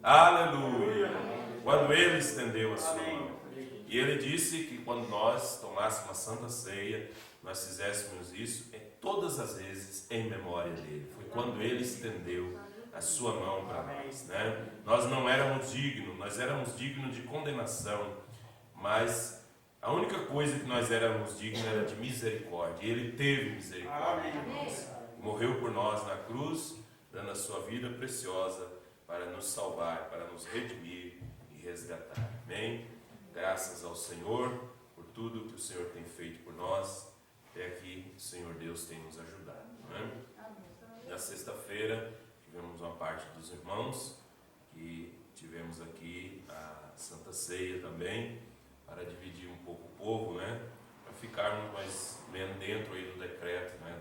Aleluia! Quando Ele estendeu a sua mão. E Ele disse que quando nós tomássemos a Santa Ceia, nós fizéssemos isso todas as vezes em memória dEle. Foi quando Ele estendeu a sua mão para nós, né? Nós não éramos dignos, nós éramos dignos de condenação, mas a única coisa que nós éramos dignos era de misericórdia. E Ele teve misericórdia de nós. Morreu por nós na cruz, dando a sua vida preciosa para nos salvar, para nos redimir e resgatar. Amém? Graças ao Senhor por tudo que o Senhor tem feito por nós. Até aqui o Senhor Deus tem nos ajudado. Né? Na sexta-feira tivemos uma parte dos irmãos que tivemos aqui a Santa Ceia também, para dividir um pouco o povo, né? Para ficarmos mais menos dentro aí do decreto, né?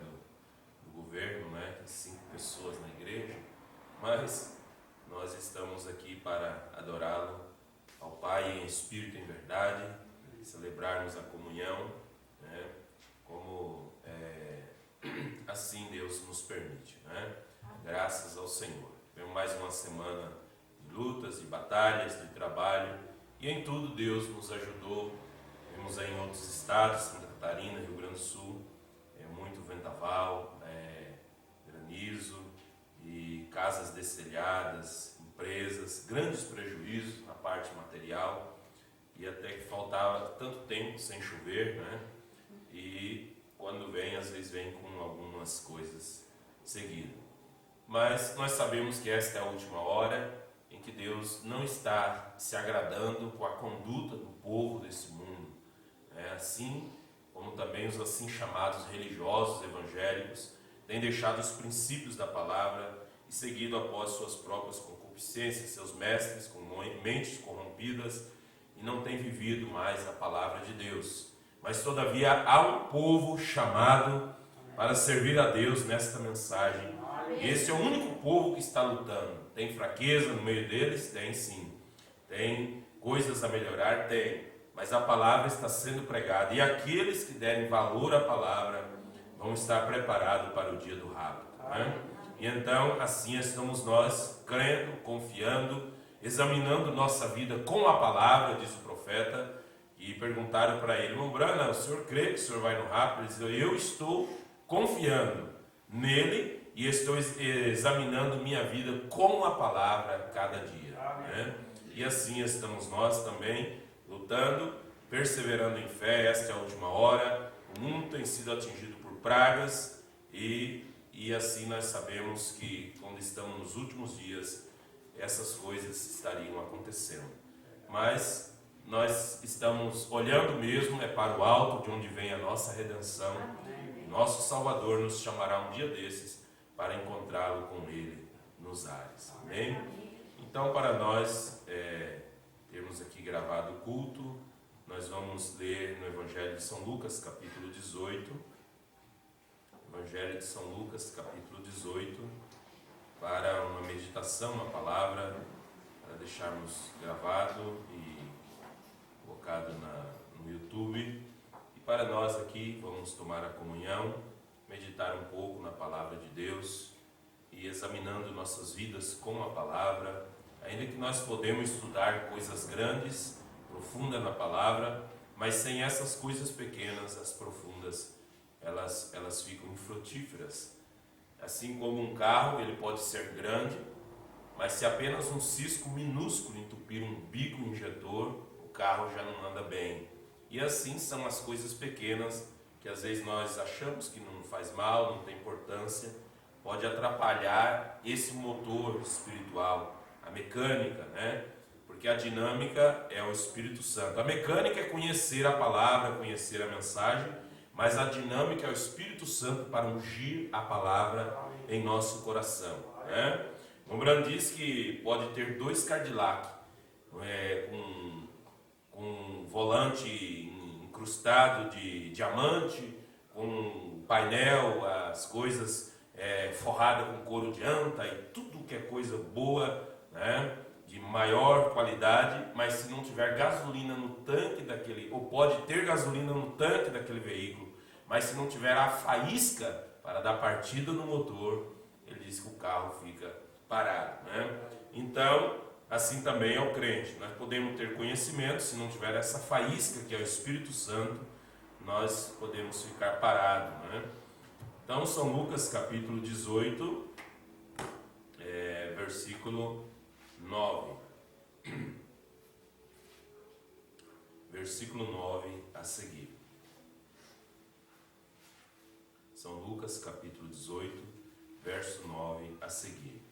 do governo, né? 5 pessoas na igreja, mas nós estamos aqui para adorá-lo ao Pai em espírito e em verdade, celebrarmos a comunhão, né? Como assim Deus nos permite, né? Graças ao Senhor. Tivemos mais uma semana de lutas, de batalhas, de trabalho, e em tudo Deus nos ajudou. Vimos aí em outros estados, Santa Catarina, Rio Grande do Sul, muito vendaval, granizo, e casas destelhadas, empresas, grandes prejuízos na parte material, e até que faltava tanto tempo sem chover, né? E quando vem, às vezes vem com algumas coisas seguidas. Mas nós sabemos que esta é a última hora em que Deus não está se agradando com a conduta do povo desse mundo. Assim como também os assim chamados religiosos evangélicos têm deixado os princípios da palavra e seguido após suas próprias concupiscências, seus mestres com mentes corrompidas, e não têm vivido mais a palavra de Deus. Mas todavia há um povo chamado para servir a Deus nesta mensagem. Esse é o único povo que está lutando. Tem fraqueza no meio deles? Tem sim. Tem coisas a melhorar? Tem. Mas a palavra está sendo pregada. E aqueles que derem valor à palavra vão estar preparados para o dia do rapto. Né? E então, assim estamos nós, crendo, confiando, examinando nossa vida com a palavra, diz o profeta. E perguntaram para ele: irmão Brana, o senhor crê que o senhor vai no rapto? Ele disse: eu estou confiando nele e estou examinando minha vida com a palavra cada dia. Né? E assim estamos nós também, lutando, perseverando em fé. Esta é a última hora. O mundo tem sido atingido por pragas e assim nós sabemos que quando estamos nos últimos dias, essas coisas estariam acontecendo. Mas nós estamos olhando mesmo para o alto, de onde vem a nossa redenção. Nosso Salvador nos chamará um dia desses para encontrá-lo com Ele nos ares. Amém? Então, para nós termos aqui gravado o culto, nós vamos ler no Evangelho de São Lucas, capítulo 18. Evangelho de São Lucas, capítulo 18, para uma meditação na palavra, para deixarmos gravado e colocado no YouTube. E para nós aqui, vamos tomar a comunhão, meditar um pouco na palavra de Deus e examinando nossas vidas com a palavra, ainda que nós podemos estudar coisas grandes, profundas na palavra, mas sem essas coisas pequenas, as profundas, elas ficam infrutíferas. Assim como um carro, ele pode ser grande, mas se apenas um cisco minúsculo entupir um bico injetor, o carro já não anda bem. E assim são as coisas pequenas, que às vezes nós achamos que não faz mal, não tem importância, pode atrapalhar esse motor espiritual, a mecânica, né? Porque a dinâmica é o Espírito Santo. A mecânica é conhecer a palavra, conhecer a mensagem, mas a dinâmica é o Espírito Santo para ungir a palavra em nosso coração, né? O Brando diz que pode ter 2 Cadillac, com volante incrustado de diamante, com painel, as coisas forradas com couro de anta e tudo que é coisa boa, né, de maior qualidade, mas se não tiver gasolina no tanque daquele, ou pode ter gasolina no tanque daquele veículo, mas se não tiver a faísca para dar partida no motor, ele diz que o carro fica parado, né? Então, assim também é o crente. Nós podemos ter conhecimento, se não tiver essa faísca que é o Espírito Santo, nós podemos ficar parados, né? Então, São Lucas capítulo 18, versículo 9. Versículo 9 a seguir. São Lucas capítulo 18, verso 9 a seguir.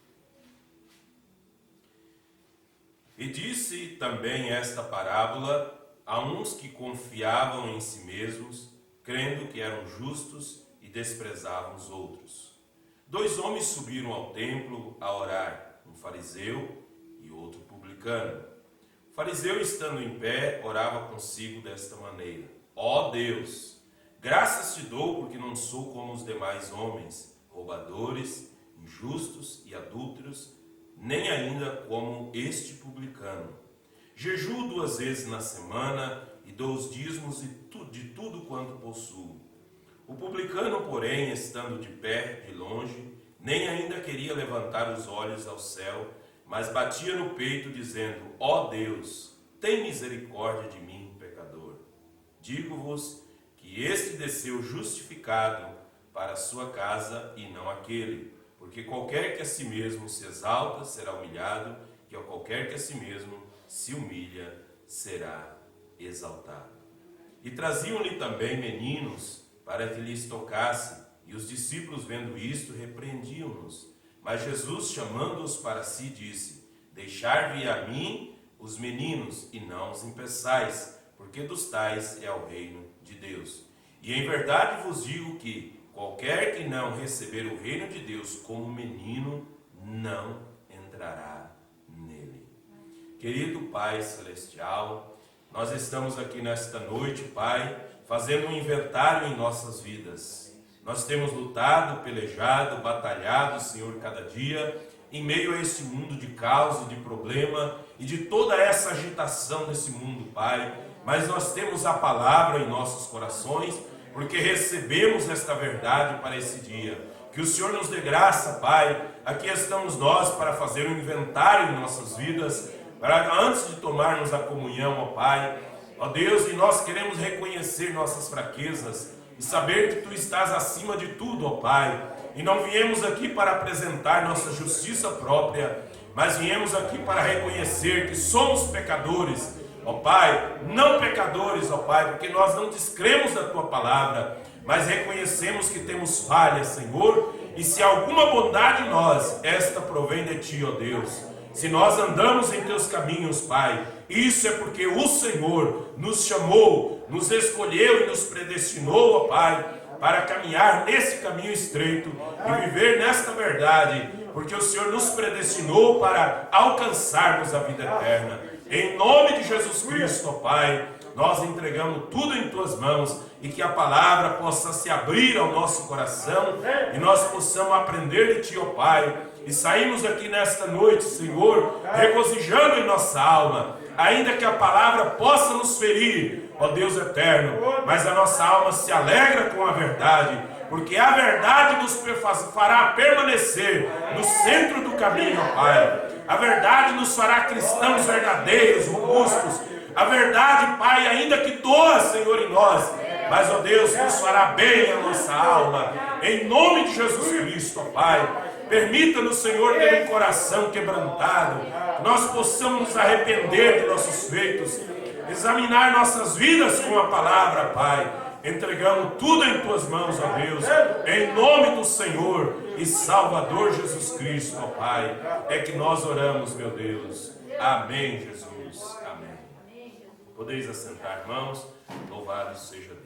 E disse também esta parábola a uns que confiavam em si mesmos, crendo que eram justos e desprezavam os outros. 2 homens subiram ao templo a orar, um fariseu e outro publicano. O fariseu, estando em pé, orava consigo desta maneira: Ó Deus, graças te dou porque não sou como os demais homens, roubadores, injustos e adúlteros, nem ainda como este publicano. Jejuo 2 vezes na semana e dou os dízimos de tudo quanto possuo. O publicano, porém, estando de pé, de longe, nem ainda queria levantar os olhos ao céu, mas batia no peito, dizendo: Ó Deus, tem misericórdia de mim, pecador. Digo-vos que este desceu justificado para a sua casa e não aquele. Porque qualquer que a si mesmo se exalta será humilhado, e ao qualquer que a si mesmo se humilha será exaltado. E traziam-lhe também meninos para que lhes tocasse, e os discípulos, vendo isto, repreendiam-nos. Mas Jesus, chamando-os para si, disse: Deixai-me a mim os meninos, e não os impeçais, porque dos tais é o reino de Deus. E em verdade vos digo que qualquer que não receber o reino de Deus como menino, não entrará nele. Querido Pai Celestial, nós estamos aqui nesta noite, Pai, fazendo um inventário em nossas vidas. Nós temos lutado, pelejado, batalhado, Senhor, cada dia, em meio a este mundo de caos e de problema e de toda essa agitação desse mundo, Pai. Mas nós temos a palavra em nossos corações, porque recebemos esta verdade para esse dia. Que o Senhor nos dê graça, Pai. Aqui estamos nós para fazer um inventário em nossas vidas, para antes de tomarmos a comunhão, ó Pai. Ó Deus, e nós queremos reconhecer nossas fraquezas e saber que Tu estás acima de tudo, ó Pai. E não viemos aqui para apresentar nossa justiça própria, mas viemos aqui para reconhecer que somos pecadores, ó Pai, não pecadores, ó Pai, porque nós não descremos da Tua palavra, mas reconhecemos que temos falhas, Senhor, e se alguma bondade em nós, esta provém de Ti, ó Deus. Se nós andamos em Teus caminhos, Pai, isso é porque o Senhor nos chamou, nos escolheu e nos predestinou, ó Pai, para caminhar nesse caminho estreito e viver nesta verdade, porque o Senhor nos predestinou para alcançarmos a vida eterna. Em nome de Jesus Cristo, ó Pai, nós entregamos tudo em Tuas mãos e que a palavra possa se abrir ao nosso coração e nós possamos aprender de Ti, ó Pai, e saímos aqui nesta noite, Senhor, regozijando em nossa alma, ainda que a palavra possa nos ferir, ó Deus eterno, mas a nossa alma se alegra com a verdade, porque a verdade nos fará permanecer no centro do caminho, ó Pai. A verdade nos fará cristãos verdadeiros, robustos. A verdade, Pai, ainda que doa, Senhor, em nós, mas, ó Deus, nos fará bem a nossa alma. Em nome de Jesus Cristo, ó Pai, permita-nos, Senhor, ter um coração quebrantado, que nós possamos nos arrepender de nossos feitos, examinar nossas vidas com a palavra, Pai. Entregamos tudo em Tuas mãos, ó Deus, em nome do Senhor e Salvador Jesus Cristo, ó Pai. É que nós oramos, meu Deus. Amém, Jesus. Amém. Podeis assentar, irmãos. Louvado seja Deus.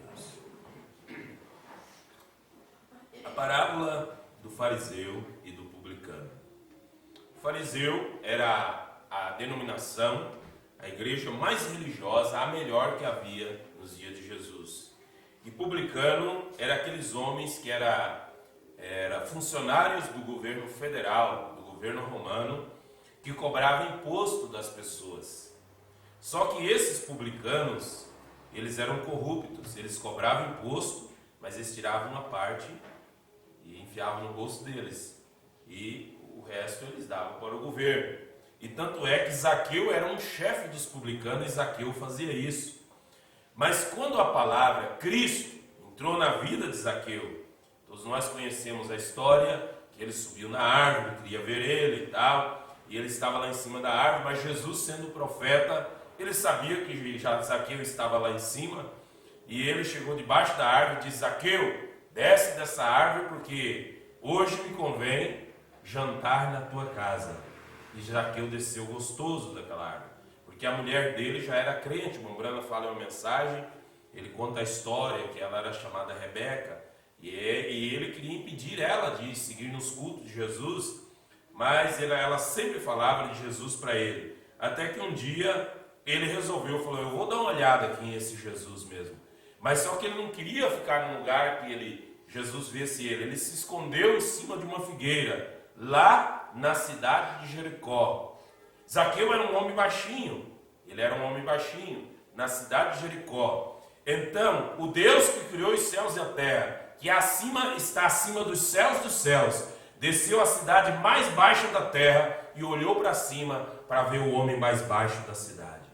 A parábola do fariseu e do publicano. O fariseu era a denominação, a igreja mais religiosa, a melhor que havia nos dias de Jesus. E publicano era aqueles homens que eram funcionários do governo federal, do governo romano, que cobravam imposto das pessoas. Só que esses publicanos, eles eram corruptos, eles cobravam imposto, mas eles tiravam uma parte e enfiavam no bolso deles. E o resto eles davam para o governo. E tanto é que Zaqueu era um chefe dos publicanos e Zaqueu fazia isso. Mas quando a palavra Cristo entrou na vida de Zaqueu, todos nós conhecemos a história, que ele subiu na árvore, queria ver ele e tal, e ele estava lá em cima da árvore, mas Jesus, sendo profeta, ele sabia que já Zaqueu estava lá em cima, e ele chegou debaixo da árvore e disse: Zaqueu, desce dessa árvore, porque hoje me convém jantar na tua casa. E Zaqueu desceu gostoso daquela árvore, porque a mulher dele já era crente. O Brana fala em uma mensagem, ele conta a história que ela era chamada Rebeca, e ele queria impedir ela de seguir nos cultos de Jesus, mas ela sempre falava de Jesus para ele, até que um dia ele resolveu, falou: eu vou dar uma olhada aqui nesse Jesus mesmo. Mas só que ele não queria ficar num lugar que Jesus visse ele se escondeu em cima de uma figueira, lá na cidade de Jericó. Zaqueu era um homem baixinho, na cidade de Jericó. Então, o Deus que criou os céus e a terra, que está acima dos céus, desceu à cidade mais baixa da terra e olhou para cima para ver o homem mais baixo da cidade.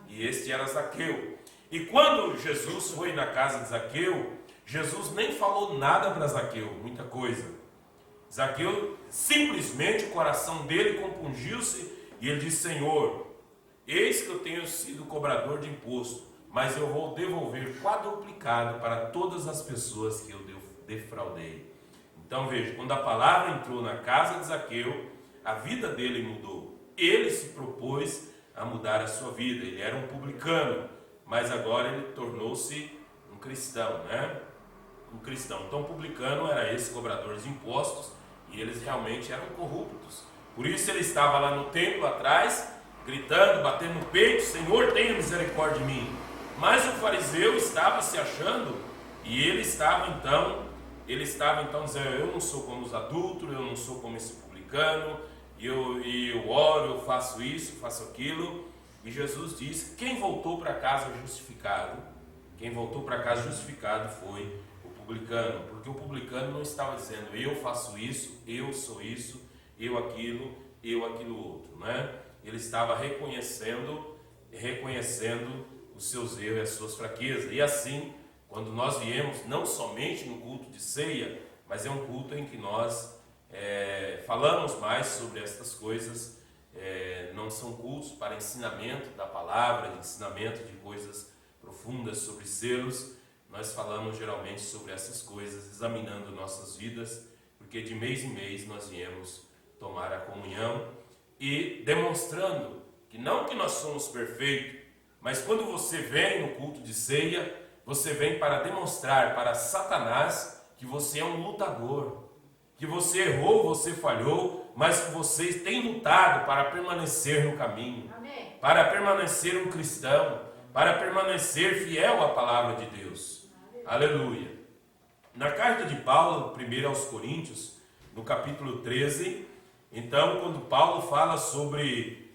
E este era Zaqueu. E quando Jesus foi na casa de Zaqueu, Jesus nem falou nada para Zaqueu, muita coisa. Zaqueu, simplesmente o coração dele compungiu-se e ele disse: Senhor, eis que eu tenho sido cobrador de imposto, mas eu vou devolver quadruplicado para todas as pessoas que eu defraudei. Então veja, quando a palavra entrou na casa de Zaqueu, a vida dele mudou. Ele se propôs a mudar a sua vida. Ele era um publicano, mas agora ele tornou-se um cristão, né? Um cristão. Então, publicano era esse cobrador de impostos, e eles realmente eram corruptos. Por isso ele estava lá no templo atrás, gritando, batendo no peito: Senhor, tenha misericórdia de mim. Mas o fariseu estava se achando, e ele estava então dizendo: eu não sou como os adúlteros, eu não sou como esse publicano, eu oro, eu faço isso, faço aquilo. E Jesus disse: quem voltou para casa justificado foi o publicano, porque o publicano não estava dizendo: eu faço isso, eu sou isso, eu aquilo outro, né? Ele estava reconhecendo os seus erros e as suas fraquezas. E assim, quando nós viemos, não somente no culto de ceia, mas é um culto em que nós falamos mais sobre estas coisas. Não são cultos para ensinamento da palavra, de ensinamento de coisas profundas sobre selos. Nós falamos geralmente sobre essas coisas, examinando nossas vidas, porque de mês em mês nós viemos tomar a comunhão e demonstrando que não que nós somos perfeitos, mas quando você vem no culto de ceia, você vem para demonstrar para Satanás que você é um lutador, que você errou, você falhou, mas que você tem lutado para permanecer no caminho. Amém. Para permanecer um cristão, para permanecer fiel à palavra de Deus. Amém. Aleluia. Na carta de Paulo, 1 aos Coríntios, no capítulo 13, então, quando Paulo fala sobre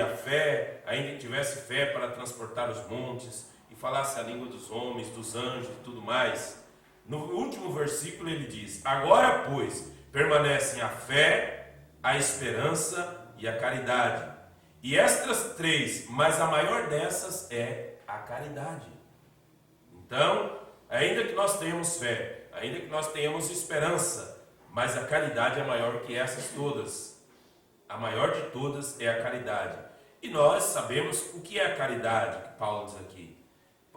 a fé, ainda que tivesse fé para transportar os montes, e falasse a língua dos homens, dos anjos e tudo mais, no último versículo ele diz: agora, pois, permanecem a fé, a esperança e a caridade. E estas três, mas a maior dessas é a caridade. Então, ainda que nós tenhamos fé, ainda que nós tenhamos esperança, mas a caridade é maior que essas todas. A maior de todas é a caridade. E nós sabemos o que é a caridade, que Paulo diz aqui.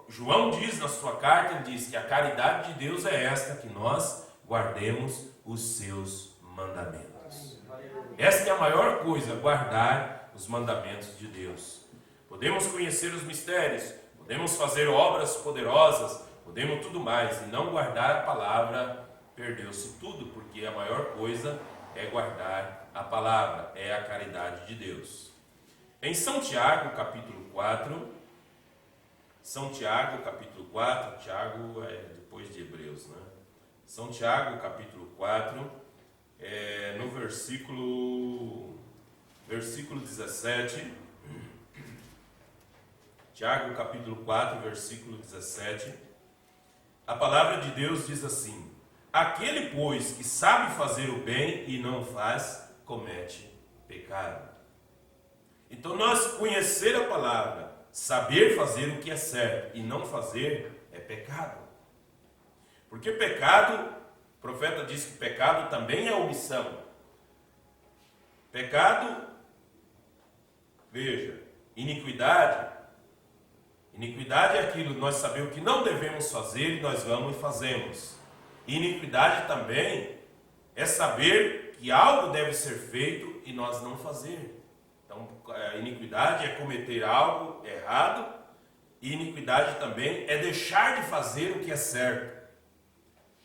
João diz na sua carta, ele diz que a caridade de Deus é esta, que nós guardemos os seus mandamentos. Esta é a maior coisa, guardar os mandamentos de Deus. Podemos conhecer os mistérios, podemos fazer obras poderosas, podemos tudo mais, e não guardar a palavra, perdeu-se tudo, porque a maior coisa é guardar a palavra, é a caridade de Deus. Em São Tiago, capítulo 4, Tiago é depois de Hebreus, né? São Tiago, capítulo 4, no versículo 17, Tiago, capítulo 4, versículo 17, a palavra de Deus diz assim: aquele, pois, que sabe fazer o bem e não faz, comete pecado. Então nós conhecer a palavra, saber fazer o que é certo e não fazer é pecado. Porque pecado, o profeta diz que pecado também é omissão. Pecado, veja, iniquidade é aquilo que nós sabemos que não devemos fazer e nós vamos e fazemos. Iniquidade também é saber que algo deve ser feito e nós não fazer. Então, a iniquidade é cometer algo errado, e iniquidade também é deixar de fazer o que é certo.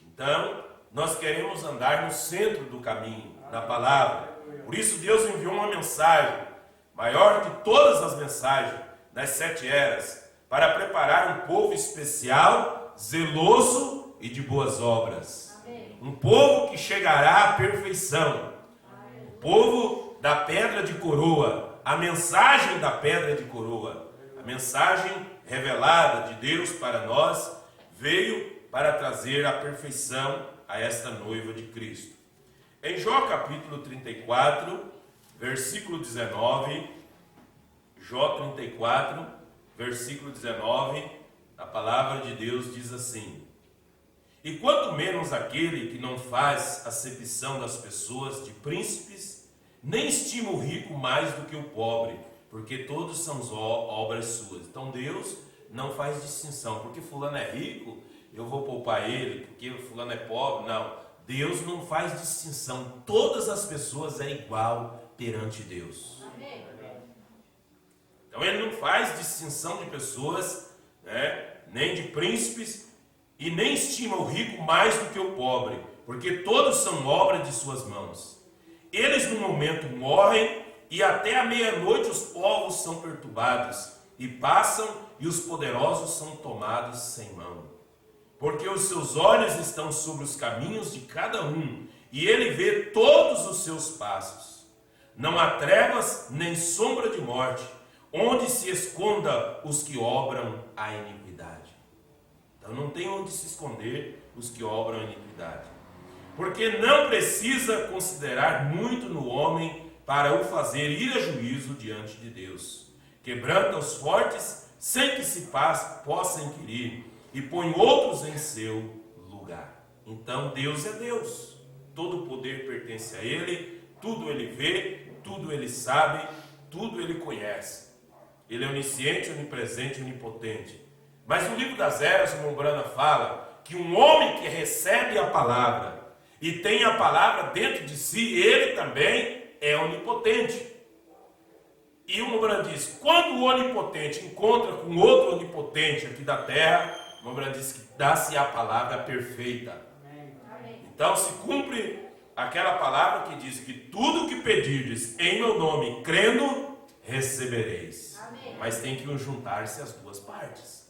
Então, nós queremos andar no centro do caminho, na palavra. Por isso Deus enviou uma mensagem, maior que todas as mensagens das 7 eras, para preparar um povo especial, zeloso e de boas obras. Amém. Um povo que chegará à perfeição. Amém. O povo da pedra de coroa, a mensagem da pedra de coroa, a mensagem revelada de Deus para nós, veio para trazer a perfeição a esta noiva de Cristo. Em Jó capítulo 34, versículo 19, Jó 34, versículo 19, a palavra de Deus diz assim: e quanto menos aquele que não faz acepção das pessoas de príncipes, nem estima o rico mais do que o pobre, porque todos são obras suas. Então Deus não faz distinção, porque fulano é rico, eu vou poupar ele, porque fulano é pobre. Não, Deus não faz distinção, todas as pessoas é igual perante Deus. Amém. Então ele não faz distinção de pessoas, né, nem de príncipes, e nem estima o rico mais do que o pobre, porque todos são obra de suas mãos. Eles no momento morrem, e até a meia-noite os povos são perturbados, e passam, e os poderosos são tomados sem mão. Porque os seus olhos estão sobre os caminhos de cada um, e ele vê todos os seus passos. Não há trevas nem sombra de morte, onde se esconda os que obram a iniquidade. Então não tem onde se esconder os que obram a iniquidade. Porque não precisa considerar muito no homem para o fazer ir a juízo diante de Deus. Quebranta os fortes sem que se possa inquirir, e põe outros em seu lugar. Então Deus é Deus. Todo o poder pertence a Ele, tudo Ele vê, tudo Ele sabe, tudo Ele conhece. Ele é onisciente, onipresente, onipotente. Mas no livro das Eras, o Mombrana fala que um homem que recebe a palavra e tem a palavra dentro de si, ele também é onipotente. E o Mombrana diz, quando o onipotente encontra com outro onipotente aqui da terra, o Mombrana diz que dá-se a palavra perfeita. Então se cumpre aquela palavra que diz que tudo que pedirdes em meu nome, crendo, recebereis. Amém. Mas tem que juntar-se as duas partes.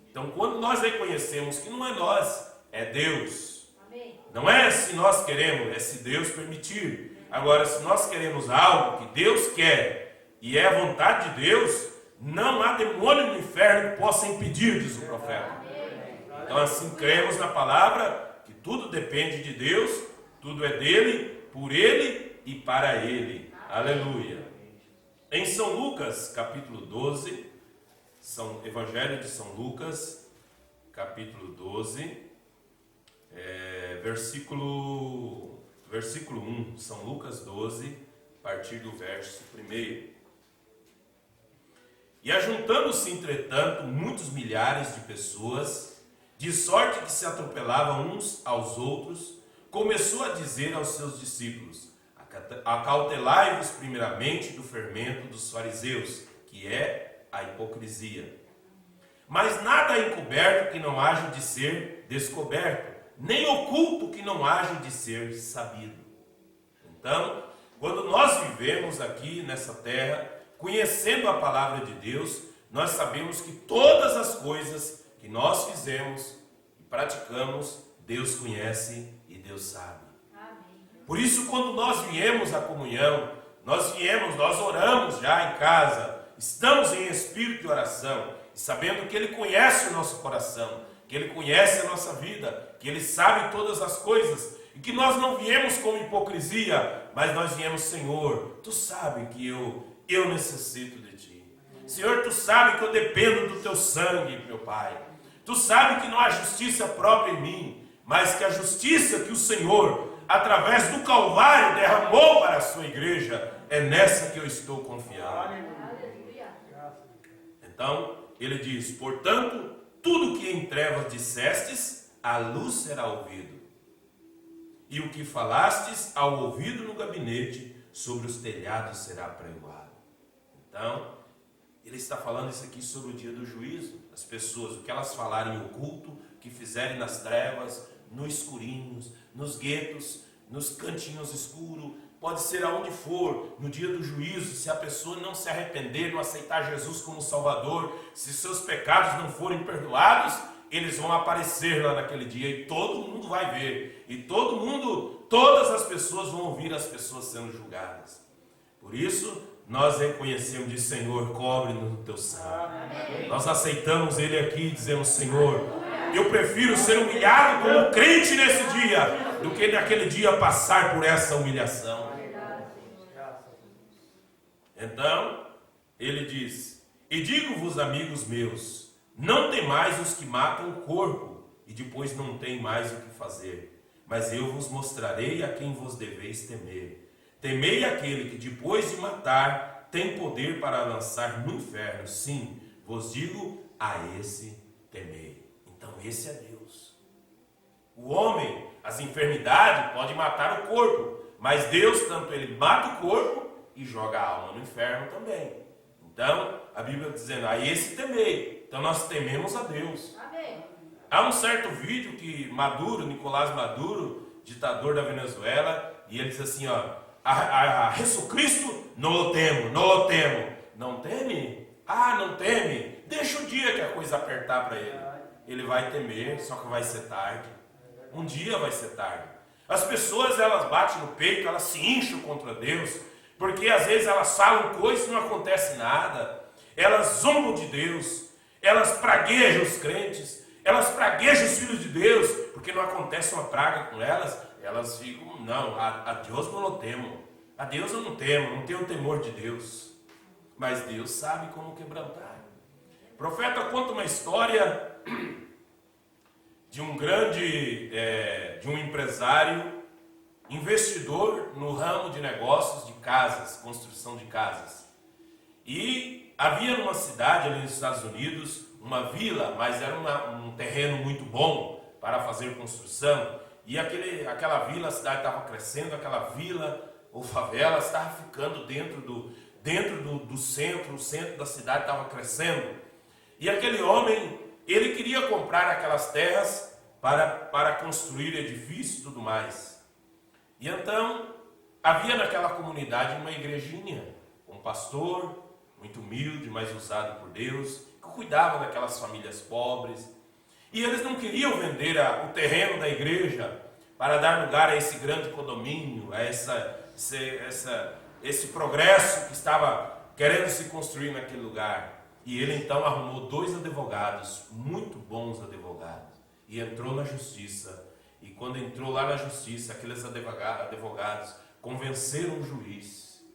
Então quando nós reconhecemos que não é nós, é Deus. Amém. Não é se nós queremos, é se Deus permitir. Agora, se nós queremos algo que Deus quer e é a vontade de Deus, não há demônio no inferno que possa impedir, diz o profeta. Então assim cremos na palavra, que tudo depende de Deus, tudo é dele, por ele e para ele. Aleluia. Em São Lucas, capítulo 12, Evangelho de São Lucas, capítulo 12, versículo 1, São Lucas 12, a partir do verso 1. E ajuntando-se, entretanto, muitos milhares de pessoas, de sorte que se atropelavam uns aos outros, começou a dizer aos seus discípulos, acautelai-vos primeiramente do fermento dos fariseus, que é a hipocrisia. Mas nada é encoberto que não haja de ser descoberto, nem oculto que não haja de ser sabido. Então, quando nós vivemos aqui nessa terra, conhecendo a palavra de Deus, nós sabemos que todas as coisas que nós fizemos e praticamos, Deus conhece e Deus sabe. Amém. Por isso, quando nós viemos à comunhão, nós oramos já em casa, estamos em espírito de oração, sabendo que Ele conhece o nosso coração, que Ele conhece a nossa vida, que Ele sabe todas as coisas. e que nós não viemos com hipocrisia, mas nós viemos, Senhor, Tu sabe que eu necessito de Ti. Senhor, Tu sabe que eu dependo do Teu sangue, meu Pai. Tu sabe que não há justiça própria em mim, mas que a justiça que o Senhor, através do Calvário, derramou para a sua igreja, é nessa que eu estou confiando. Então, ele diz, portanto, tudo que em trevas dissestes, a luz será ouvido. E o que falastes ao ouvido no gabinete, sobre os telhados será pregoado. Então, ele está falando isso aqui sobre o dia do juízo. As pessoas, o que elas falarem em oculto, o que fizerem nas trevas, no escurinhos, nos guetos, nos cantinhos escuros, pode ser aonde for, no dia do juízo, se a pessoa não se arrepender, não aceitar Jesus como Salvador, se seus pecados não forem perdoados, eles vão aparecer lá naquele dia e todo mundo vai ver. E todas as pessoas vão ouvir as pessoas sendo julgadas. Por isso, nós reconhecemos de Senhor, cobre-nos no Teu sangue. Nós aceitamos Ele aqui e dizemos, Senhor, eu prefiro ser humilhado como crente nesse dia, do que naquele dia passar por essa humilhação. Então, ele diz, e digo-vos, amigos meus, não temais os que matam o corpo, e depois não tem mais o que fazer, mas eu vos mostrarei a quem vos deveis temer. Temei aquele que depois de matar, tem poder para lançar no inferno. Sim, vos digo, a esse temei. Então esse é Deus. O homem, as enfermidades podem matar o corpo, mas Deus, tanto ele mata o corpo e joga a alma no inferno também. Então, a Bíblia está dizendo, a esse temei. Então nós tememos a Deus. Amém. Há um certo vídeo que Nicolás Maduro, ditador da Venezuela, e ele diz assim, a Jesucristo não o temo. Não teme? Ah, não teme? Deixa o dia que a coisa apertar para ele. Ele vai temer, só que vai ser tarde. Um dia vai ser tarde. As pessoas, elas batem no peito, elas se incham contra Deus, porque às vezes elas falam coisas e não acontece nada. Elas zombam de Deus, elas praguejam os crentes, elas praguejam os filhos de Deus, porque não acontece uma praga com elas. Elas ficam, não, a Deus eu não temo. A Deus eu não temo, não tenho temor de Deus. Mas Deus sabe como quebrantar. O profeta conta uma história de um de um empresário, investidor no ramo de negócios de casas, construção de casas. E havia numa cidade ali nos Estados Unidos, uma vila, mas era um terreno muito bom para fazer construção. E aquela vila, a cidade estava crescendo, aquela vila ou favela estava ficando dentro do centro, o centro da cidade estava crescendo. E aquele homem, ele queria comprar aquelas terras para construir edifícios e tudo mais. E então, havia naquela comunidade uma igrejinha, um pastor, muito humilde, mas usado por Deus, que cuidava daquelas famílias pobres. E eles não queriam vender o terreno da igreja para dar lugar a esse grande condomínio, a esse progresso que estava querendo se construir naquele lugar. E ele então arrumou 2 advogados, muito bons advogados, e entrou na justiça. E quando entrou lá na justiça, aqueles advogados convenceram o juiz,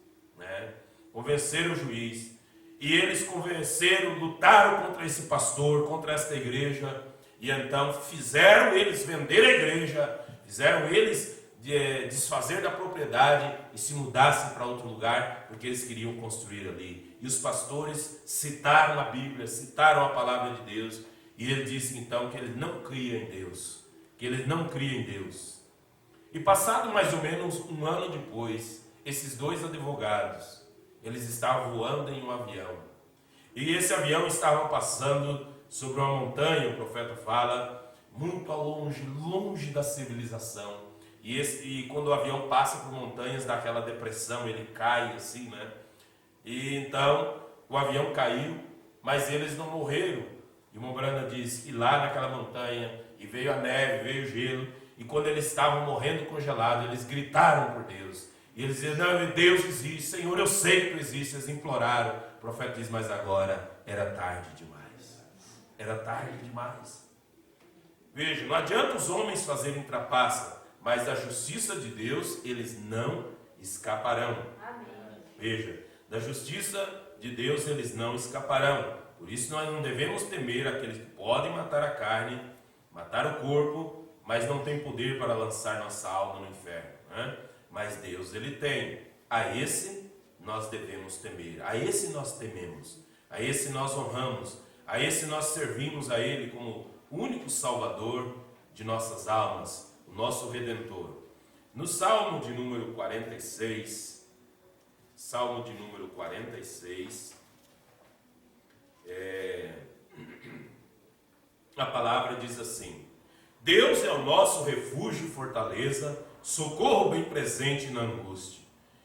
convenceram o juiz. E eles lutaram contra esse pastor, contra esta igreja, e então fizeram eles vender a igreja, fizeram eles desfazer da propriedade e se mudassem para outro lugar, porque eles queriam construir ali. E os pastores citaram a Bíblia, citaram a palavra de Deus, e ele disse então que eles não criam em Deus, E passado mais ou menos um ano depois, esses 2 advogados, eles estavam voando em um avião, e esse avião estava passando sobre uma montanha, o profeta fala, muito longe da civilização. E quando o avião passa por montanhas, dá aquela depressão, ele cai assim, E então o avião caiu, mas eles não morreram. E uma Brana diz que lá naquela montanha, e veio a neve, veio o gelo, e quando eles estavam morrendo congelados, eles gritaram por Deus. E eles diziam, não, Deus existe, Senhor, eu sei que tu existes. Eles imploraram. O profeta diz, mas agora era tarde demais. Era tarde demais. Veja, não adianta os homens fazerem trapaça, mas da justiça de Deus eles não escaparão. Amém. Veja, da justiça de Deus eles não escaparão. Por isso nós não devemos temer aqueles que podem matar a carne, matar o corpo, mas não tem poder para lançar nossa alma no inferno, né? Mas Deus ele tem. A esse nós devemos temer, a esse nós tememos, a esse nós honramos, a esse nós servimos a Ele como único Salvador de nossas almas, o nosso Redentor. No Salmo de número 46, Salmo de número 46, a palavra diz assim: Deus é o nosso refúgio e fortaleza, socorro bem presente na angústia.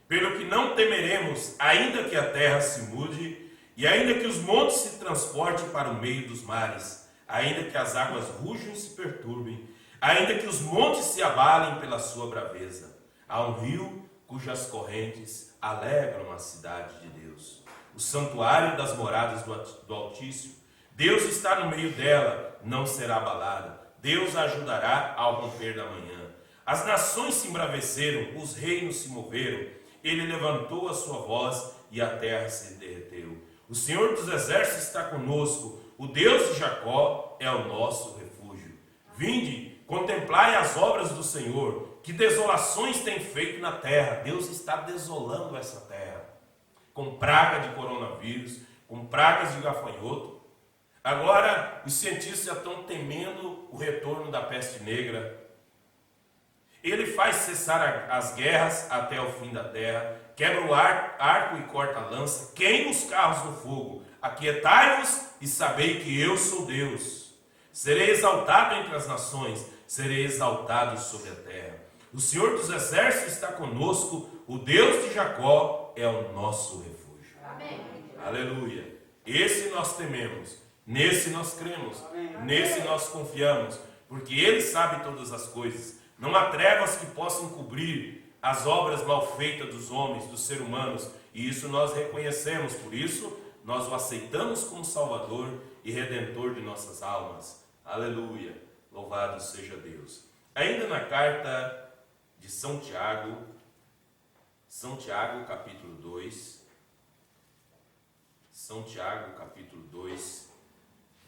Pelo que não temeremos, ainda que a terra se mude, e ainda que os montes se transportem para o meio dos mares, ainda que as águas rujam e se perturbem, ainda que os montes se abalem pela sua braveza. Há um rio cujas correntes alegram a cidade de Deus, o santuário das moradas do Altíssimo. Deus está no meio dela, não será abalada. Deus a ajudará ao romper da manhã. As nações se embraveceram, os reinos se moveram. Ele levantou a sua voz e a terra se derreteu. O Senhor dos exércitos está conosco. O Deus de Jacó é o nosso refúgio. Vinde, contemplai as obras do Senhor, que desolações tem feito na terra. Deus está desolando essa terra, com praga de coronavírus, com pragas de gafanhoto. Agora, os cientistas já estão temendo o retorno da peste negra. Ele faz cessar as guerras até o fim da terra, quebra o arco e corta a lança, queima os carros no fogo. Aquietai-vos e sabei que eu sou Deus. Serei exaltado entre as nações, serei exaltado sobre a terra. O Senhor dos exércitos está conosco, o Deus de Jacó é o nosso refúgio. Amém. Aleluia. Esse nós tememos, nesse nós cremos, nesse nós confiamos, porque Ele sabe todas as coisas. Não há trevas que possam cobrir as obras mal feitas dos homens, dos seres humanos, e isso nós reconhecemos. Por isso, nós o aceitamos como Salvador e Redentor de nossas almas. Aleluia! Louvado seja Deus. Ainda na carta de São Tiago, capítulo 2, São Tiago, capítulo 2,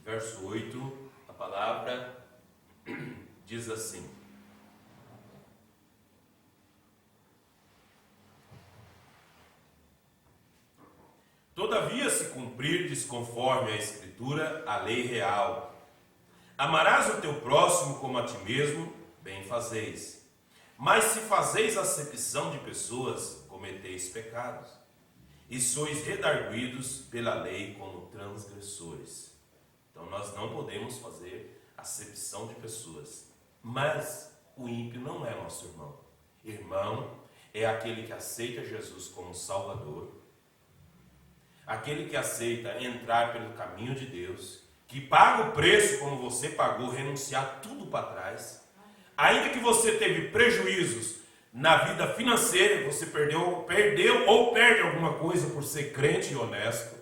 verso 8, a palavra diz assim: Todavia, se cumprirdes conforme a Escritura, a lei real, amarás o teu próximo como a ti mesmo, bem fazeis. Mas se fazeis acepção de pessoas, cometeis pecados, e sois redarguidos pela lei como transgressores. Então nós não podemos fazer acepção de pessoas. Mas o ímpio não é nosso irmão. Irmão é aquele que aceita Jesus como Salvador, aquele que aceita entrar pelo caminho de Deus, que paga o preço como você pagou, renunciar tudo para trás. Ainda que você teve prejuízos na vida financeira, você perdeu ou perde alguma coisa por ser crente e honesto.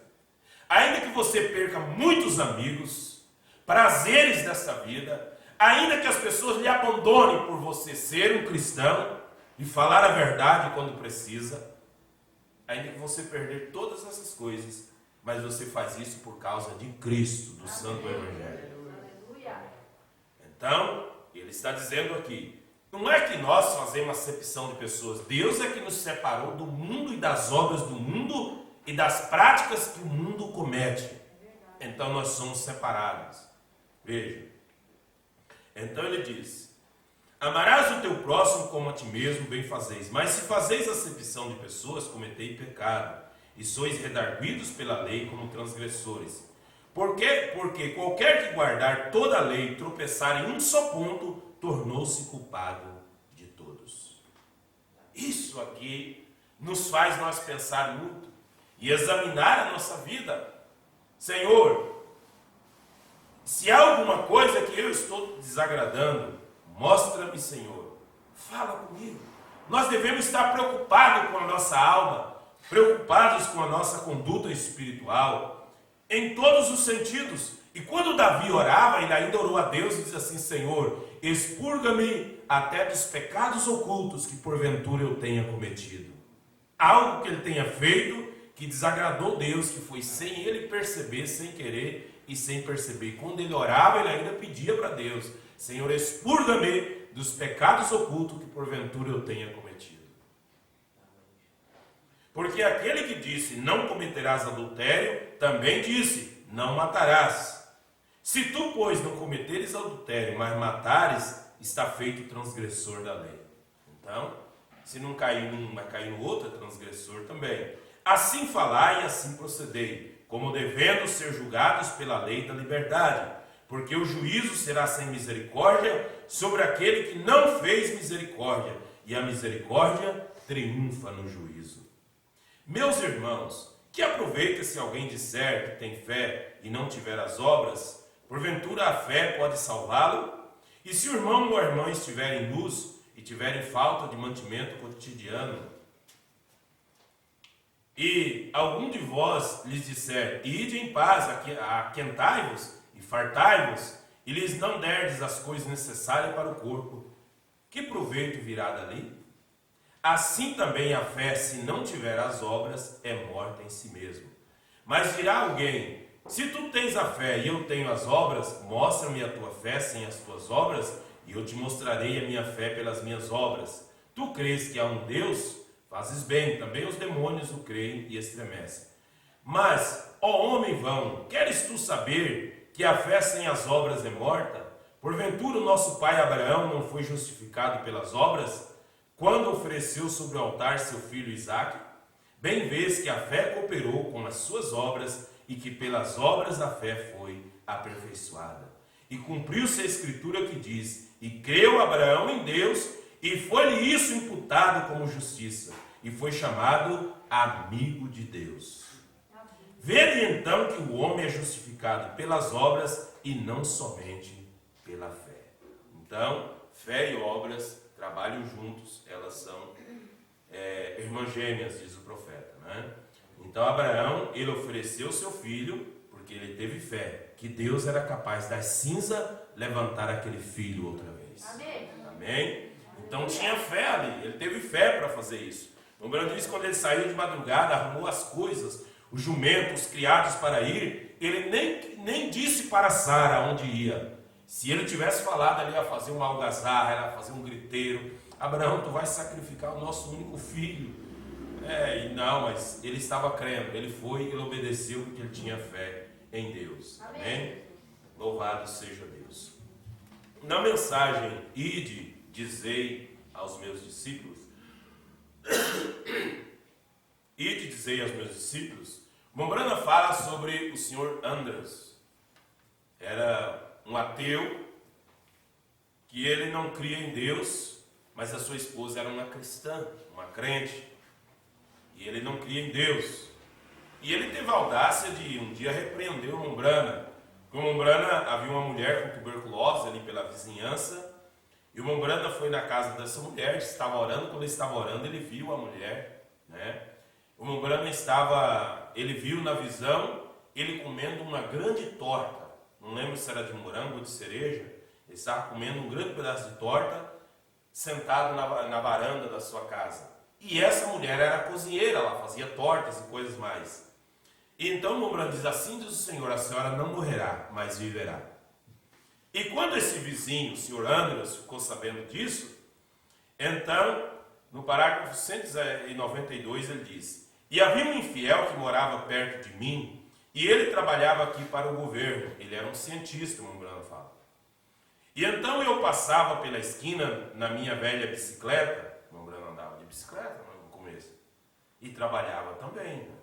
Ainda que você perca muitos amigos, prazeres dessa vida, ainda que as pessoas lhe abandonem por você ser um cristão e falar a verdade quando precisa, ainda que você perder todas essas coisas, mas você faz isso por causa de Cristo, do Santo Evangelho. Então, ele está dizendo aqui, não é que nós fazemos acepção de pessoas, Deus é que nos separou do mundo e das obras do mundo e das práticas que o mundo comete. Então nós somos separados. Veja. Então ele diz: amarás o teu próximo como a ti mesmo, bem fazeis. Mas se fazeis acepção de pessoas, cometei pecado, e sois redarguidos pela lei como transgressores. Por quê? Porque qualquer que guardar toda a lei e tropeçar em um só ponto, tornou-se culpado de todos. Isso aqui nos faz nós pensar muito e examinar a nossa vida. Senhor, se há alguma coisa que eu estou desagradando, mostra-me, Senhor. Fala comigo. Nós devemos estar preocupados com a nossa alma, preocupados com a nossa conduta espiritual, em todos os sentidos. E quando Davi orava, ele ainda orou a Deus e diz assim: Senhor, expurga-me até dos pecados ocultos que porventura eu tenha cometido. Algo que ele tenha feito que desagradou Deus, que foi sem ele perceber, sem querer e sem perceber. Quando ele orava, ele ainda pedia para Deus: Senhor, expurga-me dos pecados ocultos que porventura eu tenha cometido. Porque aquele que disse, não cometerás adultério, também disse, não matarás. Se tu, pois, não cometeres adultério, mas matares, está feito transgressor da lei. Então, se não cair um, vai cair no outro, é transgressor também. Assim falai e assim procedei, como devendo ser julgados pela lei da liberdade, porque o juízo será sem misericórdia sobre aquele que não fez misericórdia, e a misericórdia triunfa no juízo. Meus irmãos, que aproveita se alguém disser que tem fé e não tiver as obras? Porventura a fé pode salvá-lo? E se o irmão ou a irmã estiverem nus e tiverem falta de mantimento cotidiano, e algum de vós lhes disser, ide em paz, aquentai-vos e fartai-vos, e lhes não derdes as coisas necessárias para o corpo, que proveito virá dali? Assim também a fé, se não tiver as obras, é morta em si mesmo. Mas dirá alguém, se tu tens a fé e eu tenho as obras, mostra-me a tua fé sem as tuas obras, e eu te mostrarei a minha fé pelas minhas obras. Tu crês que há um Deus? Fazes bem, também os demônios o creem e estremecem. Mas, ó homem vão, queres tu saber que a fé sem as obras é morta? Porventura o nosso pai Abraão não foi justificado pelas obras, quando ofereceu sobre o altar seu filho Isaque? Bem vês que a fé cooperou com as suas obras, e que pelas obras a fé foi aperfeiçoada. E cumpriu-se a escritura que diz, e creu Abraão em Deus, e foi-lhe isso imputado como justiça, e foi chamado amigo de Deus. Vede então que o homem é justificado pelas obras e não somente pela fé. Então, fé e obras trabalham juntos, elas são irmãs gêmeas, diz o profeta, né? Então Abraão, ele ofereceu seu filho, porque ele teve fé, que Deus era capaz das cinzas levantar aquele filho outra vez. Amém? Amém? Então tinha fé ali, ele teve fé para fazer isso. O Abraão diz que quando ele saiu de madrugada, arrumou as coisas, os jumentos, os criados para ir, ele nem disse para Sara onde ia. Se ele tivesse falado ali, ia fazer uma algazarra, ia fazer um griteiro, Abraão, tu vai sacrificar o nosso único filho. E não, mas ele estava crendo, ele foi, ele obedeceu porque ele tinha fé em Deus. Amém? Louvado seja Deus. Na mensagem, ide, dizei aos meus discípulos, ide, dizei aos meus discípulos, Mombrana fala sobre o senhor Andras. Era um ateu, que ele não cria em Deus, mas a sua esposa era uma cristã, uma crente, e ele não cria em Deus. E ele teve a audácia de um dia repreender o Mombrana. Porque o Mombrana, havia uma mulher com tuberculose ali pela vizinhança, e o Mombrana foi na casa dessa mulher, estava orando. Quando ele estava orando, ele viu a mulher, né? O Mombrana ele viu na visão, ele comendo uma grande torta, não lembro se era de morango ou de cereja. Ele estava comendo um grande pedaço de torta, sentado na varanda da sua casa. E essa mulher era cozinheira, ela fazia tortas e coisas mais. E então o Mombrana diz, assim diz o Senhor, a senhora não morrerá, mas viverá. E quando esse vizinho, o senhor Andras, ficou sabendo disso, então, no parágrafo 192, ele diz, e havia um infiel que morava perto de mim, e ele trabalhava aqui para o governo. Ele era um cientista, o Mombrana fala. E então eu passava pela esquina na minha velha bicicleta, o Mombrana andava de bicicleta no começo, e trabalhava também, né?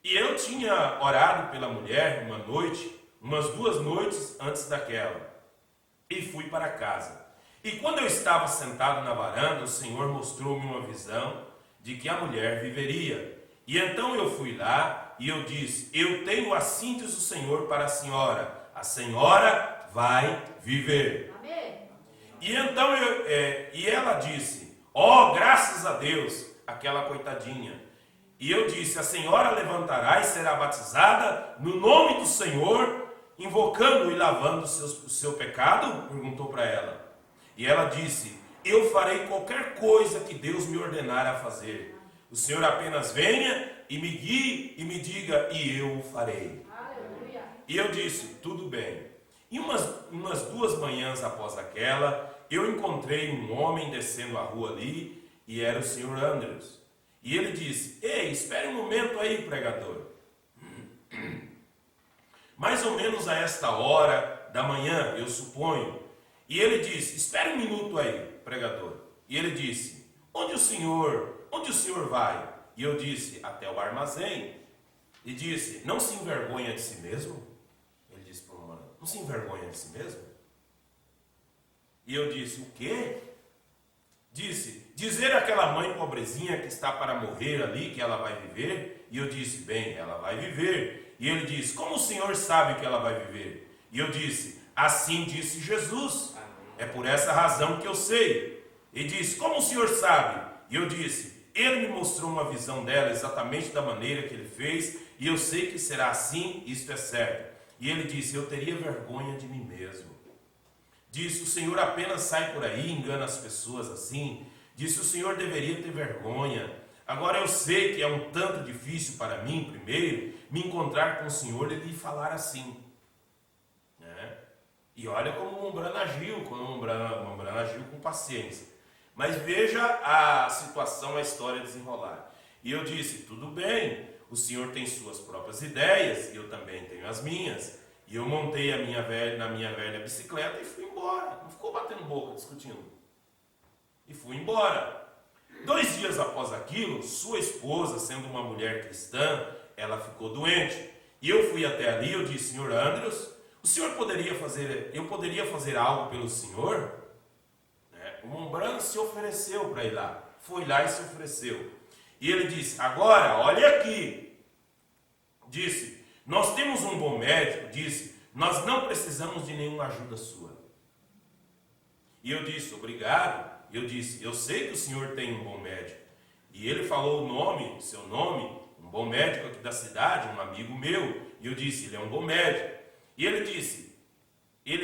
E eu tinha orado pela mulher uma noite, umas 2 noites antes daquela, e fui para casa. E quando eu estava sentado na varanda, o Senhor mostrou-me uma visão de que a mulher viveria. E então eu fui lá e eu disse, eu tenho assim diz o Senhor para a senhora vai viver. Amém. E então e ela disse, graças a Deus, aquela coitadinha. E eu disse, a senhora levantará e será batizada no nome do Senhor, invocando e lavando o seu pecado? Perguntou para ela. E ela disse: eu farei qualquer coisa que Deus me ordenar a fazer. O Senhor apenas venha e me guie e me diga, e eu o farei. Aleluia. E eu disse: tudo bem. E umas 2 manhãs após aquela, eu encontrei um homem descendo a rua ali, e era o Sr. Andrews. E ele disse: ei, espere um momento aí, pregador. Mais ou menos a esta hora da manhã, eu suponho. E ele disse: espere um minuto aí, pregador. E ele disse: onde o senhor vai? E eu disse: até o armazém. E disse: não se envergonha de si mesmo? Ele disse para o humano: não se envergonha de si mesmo? E eu disse: o quê? Disse: dizer àquela mãe pobrezinha que está para morrer ali que ela vai viver. E eu disse: bem, ela vai viver. E ele disse: como o senhor sabe que ela vai viver? E eu disse: assim disse Jesus. É por essa razão que eu sei. E disse: como o senhor sabe? E eu disse: ele me mostrou uma visão dela exatamente da maneira que ele fez, e eu sei que será assim, isto é certo. E ele disse: eu teria vergonha de mim mesmo. Disse: o senhor apenas sai por aí e engana as pessoas assim. Disse: o senhor deveria ter vergonha. Agora eu sei que é um tanto difícil para mim, primeiro, me encontrar com o senhor e lhe falar assim. E olha como o Mombrana agiu, com paciência. Mas veja a situação, a história desenrolar. E eu disse: tudo bem, o senhor tem suas próprias ideias, e eu também tenho as minhas. E eu montei na minha velha bicicleta e fui embora. Não ficou batendo boca, discutindo. E fui embora. 2 dias após aquilo, sua esposa, sendo uma mulher cristã, ela ficou doente. E eu fui até ali, eu disse: senhor Andrews, eu poderia fazer algo pelo senhor? O Mombrana se ofereceu para ir lá. Foi lá e se ofereceu. E ele disse: agora, olha aqui. Disse: nós temos um bom médico. Disse: nós não precisamos de nenhuma ajuda sua. E eu disse: obrigado. E eu disse: eu sei que o senhor tem um bom médico. E ele falou seu nome, um bom médico aqui da cidade, um amigo meu. E eu disse: ele é um bom médico. E ele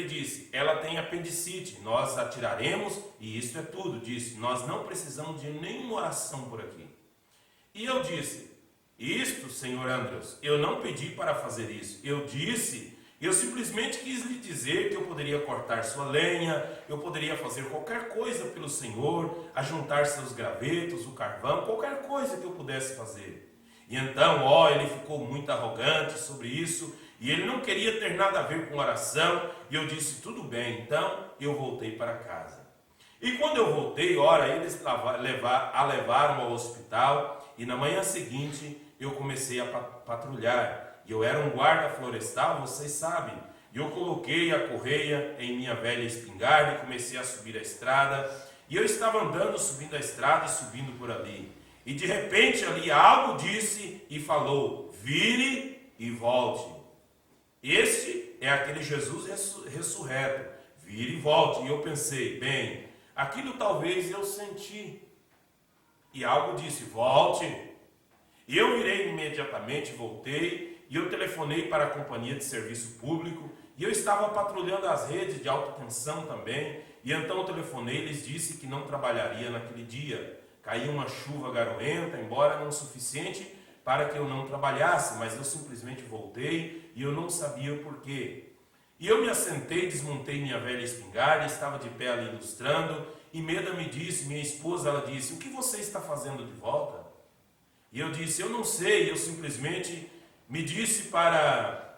disse: ela tem apendicite, nós a tiraremos e isso é tudo. Disse: nós não precisamos de nenhuma oração por aqui. E eu disse: isto, senhor Andrews, eu não pedi para fazer isso. Eu simplesmente quis lhe dizer que eu poderia cortar sua lenha, eu poderia fazer qualquer coisa pelo senhor, ajuntar seus gravetos, o carvão, qualquer coisa que eu pudesse fazer. E então, ele ficou muito arrogante sobre isso. E ele não queria ter nada a ver com oração. E eu disse: tudo bem. Então eu voltei para casa. E quando eu voltei, eles levaram ao hospital. E na manhã seguinte eu comecei a patrulhar. E eu era um guarda florestal, vocês sabem. E eu coloquei a correia em minha velha espingarda e comecei a subir a estrada. E eu estava andando, subindo a estrada e subindo por ali. E de repente ali algo disse e falou: vire e volte. Este é aquele Jesus ressurreto. Vire e volte. E eu pensei: bem, aquilo talvez eu senti. E algo disse: volte. E eu virei imediatamente, voltei. E eu telefonei para a companhia de serviço público. E eu estava patrulhando as redes de alta tensão também. E então eu telefonei, eles disse que não trabalharia naquele dia. Caiu uma chuva garoenta, embora não suficiente para que eu não trabalhasse, mas eu simplesmente voltei e eu não sabia o porquê. E eu me assentei, desmontei minha velha espingarda, estava de pé ali ilustrando, e Meda me disse, minha esposa, ela disse: o que você está fazendo de volta? E eu disse: eu não sei, ele simplesmente me disse para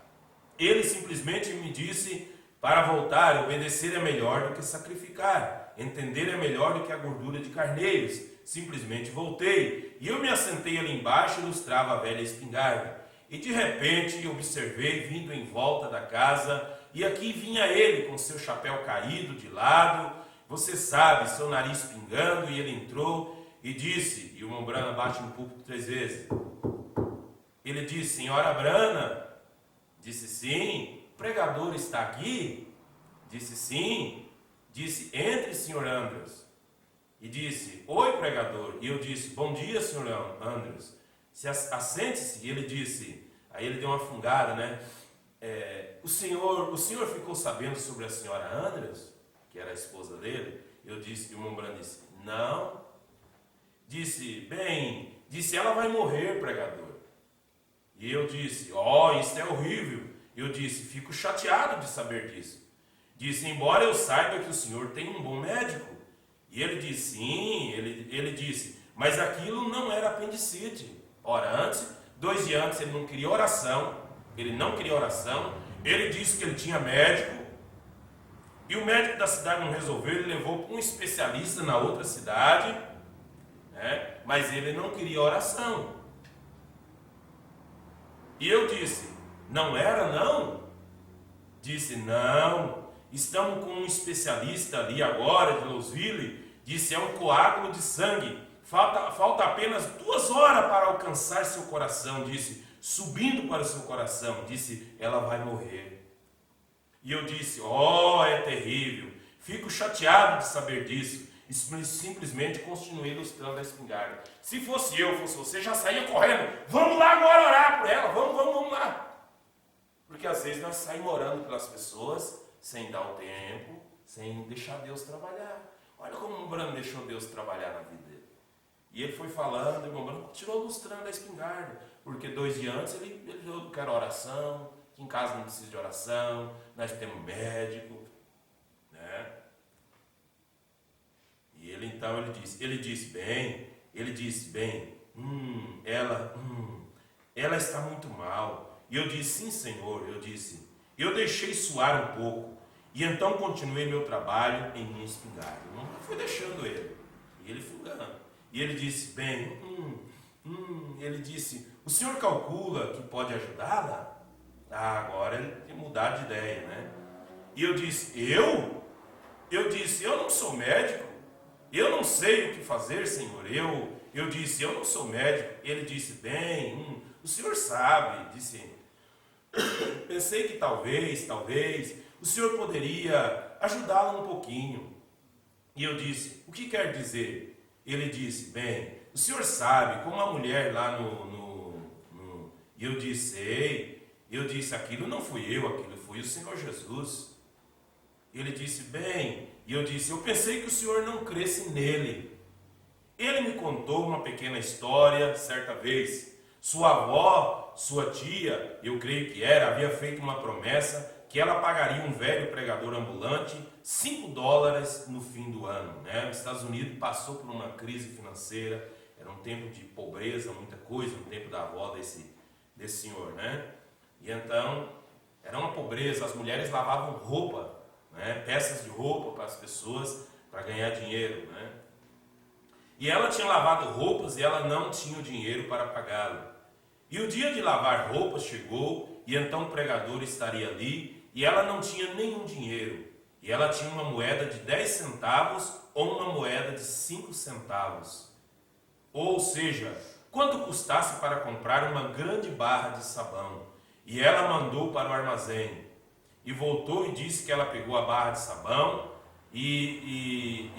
voltar. Obedecer é melhor do que sacrificar, entender é melhor do que a gordura de carneiros. Simplesmente voltei, e eu me assentei ali embaixo e ilustrava a velha espingarda. E de repente observei vindo em volta da casa, e aqui vinha ele com seu chapéu caído de lado, você sabe, seu nariz pingando, e ele entrou e disse, e o Mombrana bate no púlpito 3 vezes. Ele disse: senhora Brana? Disse: sim. O pregador está aqui? Disse: sim. Disse: entre, senhor Andrews. E disse: oi, pregador. E eu disse: bom dia, senhor Andrews. Assente-se. E ele disse, aí ele deu uma fungada, né? O senhor ficou sabendo sobre a senhora Andrews, que era a esposa dele? Eu disse, e o irmão Branham disse, não. Disse, ela vai morrer, pregador. E eu disse, isso é horrível. Eu disse, fico chateado de saber disso. Disse, embora eu saiba que o senhor tem um bom médico. E ele disse, sim, ele disse, mas aquilo não era apendicite. Ora, 2 dias antes ele não queria oração. Ele disse que ele tinha médico. E o médico da cidade não resolveu, ele levou para um especialista na outra cidade, né? Mas ele não queria oração. E eu disse, não era não? Disse, não, estamos com um especialista ali agora de Louisville, disse, é um coágulo de sangue, falta apenas 2 horas para alcançar seu coração, disse, subindo para o seu coração, disse, ela vai morrer. E eu disse, é terrível, fico chateado de saber disso. E simplesmente continuei ilustrando a espingarda. Se fosse você, já saía correndo. Vamos lá agora orar por ela, vamos lá. Porque às vezes nós saímos orando pelas pessoas, sem dar o tempo, sem deixar Deus trabalhar. Olha como o irmão Branham deixou Deus trabalhar na vida dele. E ele foi falando, o irmão Branham continuou ilustrando a espingarda. Porque 2 dias antes ele falou que era oração, que em casa não precisa de oração, nós temos médico, né? E ele então, ele disse bem, ela está muito mal. E eu disse, sim senhor, eu deixei suar um pouco, e então continuei meu trabalho em minha espingarda. Não fui deixando ele, e ele fugando. E ele disse, ele disse, o senhor calcula que pode ajudá-la? Agora ele tem que mudar de ideia, né? E eu disse, eu não sou médico, eu não sei o que fazer, senhor, eu disse, eu não sou médico. Ele disse, o senhor sabe, disse, pensei que talvez, o senhor poderia ajudá-la um pouquinho. E eu disse, o que quer dizer? Ele disse, o senhor sabe, como a mulher lá E eu disse, aquilo não fui eu, aquilo foi o Senhor Jesus. Ele disse, eu pensei que o senhor não cresce nele. Ele me contou uma pequena história, certa vez. Sua avó, sua tia, eu creio que havia feito uma promessa que ela pagaria um velho pregador ambulante $5 no fim do ano, né? Os Estados Unidos passou por uma crise financeira, era um tempo de pobreza, muita coisa, no tempo da avó desse senhor, né? E então, era uma pobreza, as mulheres lavavam roupa, né? Peças de roupa para as pessoas, para ganhar dinheiro, né? E ela tinha lavado roupas e ela não tinha o dinheiro para pagá-lo. E o dia de lavar roupas chegou, e então o pregador estaria ali, e ela não tinha nenhum dinheiro. E ela tinha uma moeda de 10 centavos ou uma moeda de 5 centavos. Ou seja, quanto custasse para comprar uma grande barra de sabão. E ela mandou para o armazém. E voltou e disse que ela pegou a barra de sabão e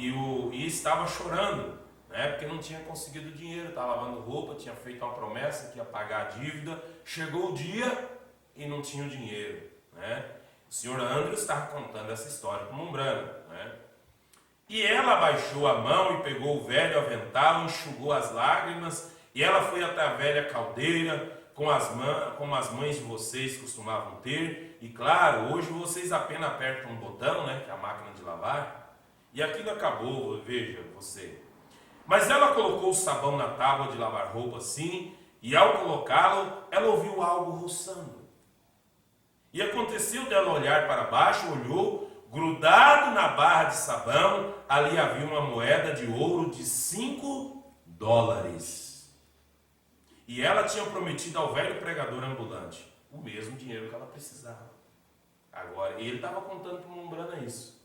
estava chorando, né? Porque não tinha conseguido dinheiro, estava lavando roupa, tinha feito uma promessa que ia pagar a dívida. Chegou o dia e não tinha o dinheiro, né? O senhor Andrew estava contando essa história para o irmão Branham, né? E ela abaixou a mão e pegou o velho avental, enxugou as lágrimas, e ela foi até a velha caldeira, como as mães de vocês costumavam ter. E claro, hoje vocês apenas apertam um botão, né, que é a máquina de lavar, e aquilo acabou, veja você. Mas ela colocou o sabão na tábua de lavar roupa assim, e ao colocá-lo, ela ouviu algo roçando. E aconteceu dela olhar para baixo, olhou, grudado na barra de sabão, ali havia uma moeda de ouro de $5. E ela tinha prometido ao velho pregador ambulante o mesmo dinheiro que ela precisava. Agora, ele estava contando para o irmão Branham isso.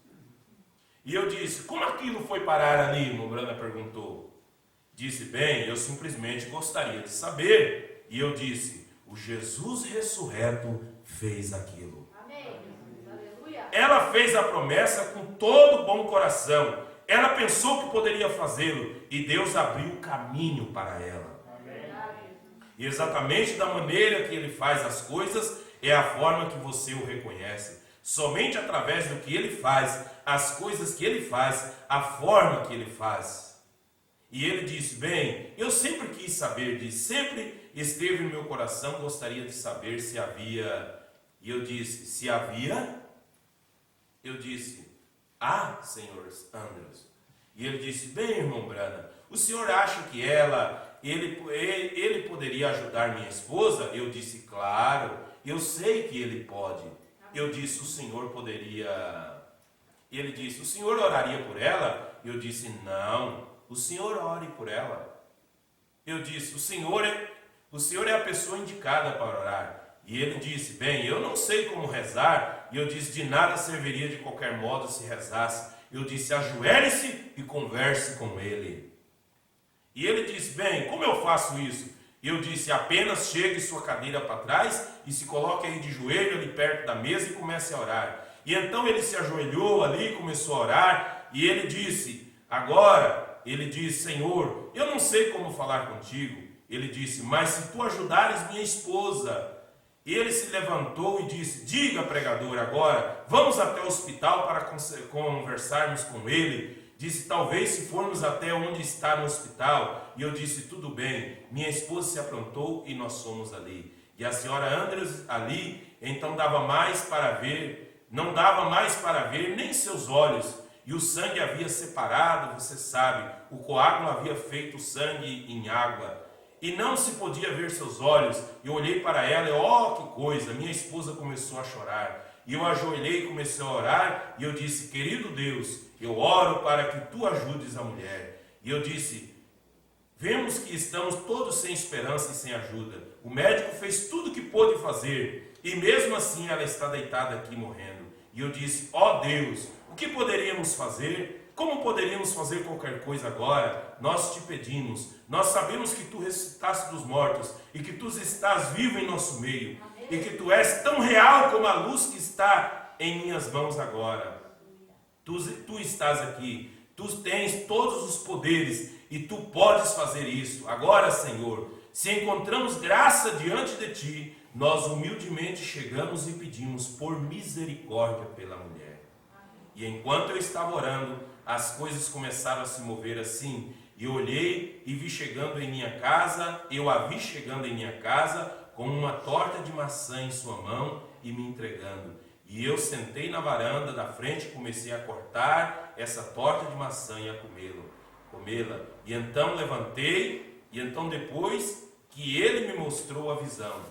E eu disse, como aquilo foi parar ali? O irmão Branham perguntou. Disse, eu simplesmente gostaria de saber. E eu disse, o Jesus ressurreto fez aquilo. Amém. Aleluia. Ela fez a promessa com todo bom coração. Ela pensou que poderia fazê-lo. E Deus abriu o caminho para ela. E exatamente da maneira que ele faz as coisas, é a forma que você o reconhece. Somente através do que ele faz, as coisas que ele faz, a forma que ele faz. E ele disse, bem, eu sempre quis saber, sempre esteve no meu coração, gostaria de saber se havia. E eu disse, se havia? Eu disse, senhor Andrews. E ele disse, bem, irmão Branham, o senhor acha que ele poderia ajudar minha esposa? Eu disse, claro, eu sei que ele pode. Eu disse, o senhor poderia... Ele disse, o senhor oraria por ela? Eu disse, não, o senhor ore por ela. Eu disse, o senhor é a pessoa indicada para orar. E ele disse, bem, eu não sei como rezar. E eu disse, de nada serviria de qualquer modo se rezasse. Eu disse, ajoelhe-se e converse com ele. E ele disse, bem, como eu faço isso? E eu disse, apenas chegue sua cadeira para trás e se coloque aí de joelho ali perto da mesa e comece a orar. E então ele se ajoelhou ali, começou a orar, e ele disse, Senhor, eu não sei como falar contigo. Ele disse, mas se tu ajudares minha esposa. Ele se levantou e disse, diga, pregador, agora, vamos até o hospital para conversarmos com ele. Disse, talvez se formos até onde está no hospital. E eu disse, tudo bem. Minha esposa se aprontou e nós fomos ali. E a senhora Andrews ali, então não dava mais para ver nem seus olhos. E o sangue havia separado, você sabe, o coágulo havia feito sangue em água. E não se podia ver seus olhos. Eu olhei para ela e, que coisa, minha esposa começou a chorar. E eu ajoelhei e comecei a orar, e eu disse, querido Deus, eu oro para que tu ajudes a mulher. E eu disse, vemos que estamos todos sem esperança e sem ajuda. O médico fez tudo o que pôde fazer, e mesmo assim ela está deitada aqui morrendo. E eu disse, Deus, o que poderíamos fazer? Como poderíamos fazer qualquer coisa agora? Nós te pedimos, nós sabemos que tu ressuscitaste dos mortos, e que tu estás vivo em nosso meio, e que tu és tão real como a luz que está em minhas mãos agora. Tu estás aqui, tu tens todos os poderes, e tu podes fazer isso. Agora, Senhor, se encontramos graça diante de ti, nós humildemente chegamos e pedimos por misericórdia pela mulher. E enquanto eu estava orando, as coisas começaram a se mover assim, e eu olhei e vi chegando em minha casa, com uma torta de maçã em sua mão e me entregando. E eu sentei na varanda da frente e comecei a cortar essa torta de maçã e a comê-la. E então levantei, e então depois que ele me mostrou a visão.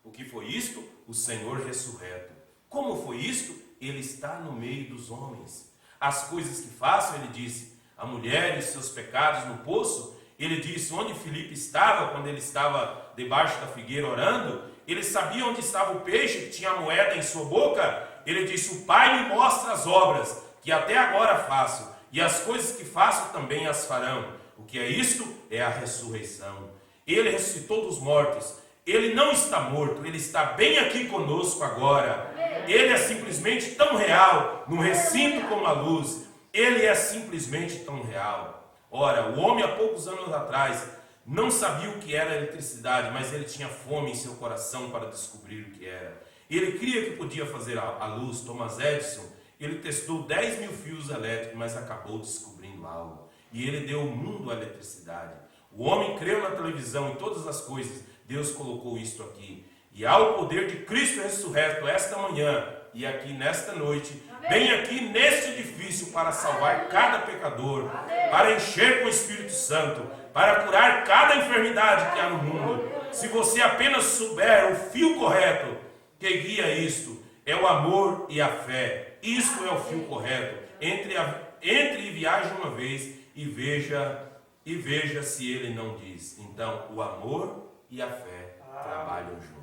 O que foi isto? O Senhor ressurreto. Como foi isto? Ele está no meio dos homens. As coisas que faço, ele disse, a mulher e seus pecados no poço. Ele disse onde Filipe estava, quando ele estava debaixo da figueira orando. Ele sabia onde estava o peixe que tinha a moeda em sua boca. Ele disse, o Pai me mostra as obras que até agora faço, e as coisas que faço também as farão. O que é isto? É a ressurreição. Ele ressuscitou dos mortos. Ele não está morto, ele está bem aqui conosco agora. Ele é simplesmente tão real, num recinto como a luz. Ele é simplesmente tão real. Ora, o homem há poucos anos atrás não sabia o que era eletricidade, mas ele tinha fome em seu coração para descobrir o que era. Ele cria que podia fazer a luz. Thomas Edison, ele testou 10 mil fios elétricos, mas acabou descobrindo algo. E ele deu ao mundo a eletricidade. O homem creu na televisão, em todas as coisas. Deus colocou isto aqui. E há o poder de Cristo ressurreto esta manhã e aqui nesta noite, bem aqui neste edifício, para salvar cada pecador, para encher com o Espírito Santo, para curar cada enfermidade que há no mundo. Se você apenas souber o fio correto que guia isto, é o amor e a fé. Isto é o fio correto. Entre e viaje uma vez e veja se ele não diz. Então, o amor e a fé trabalham juntos.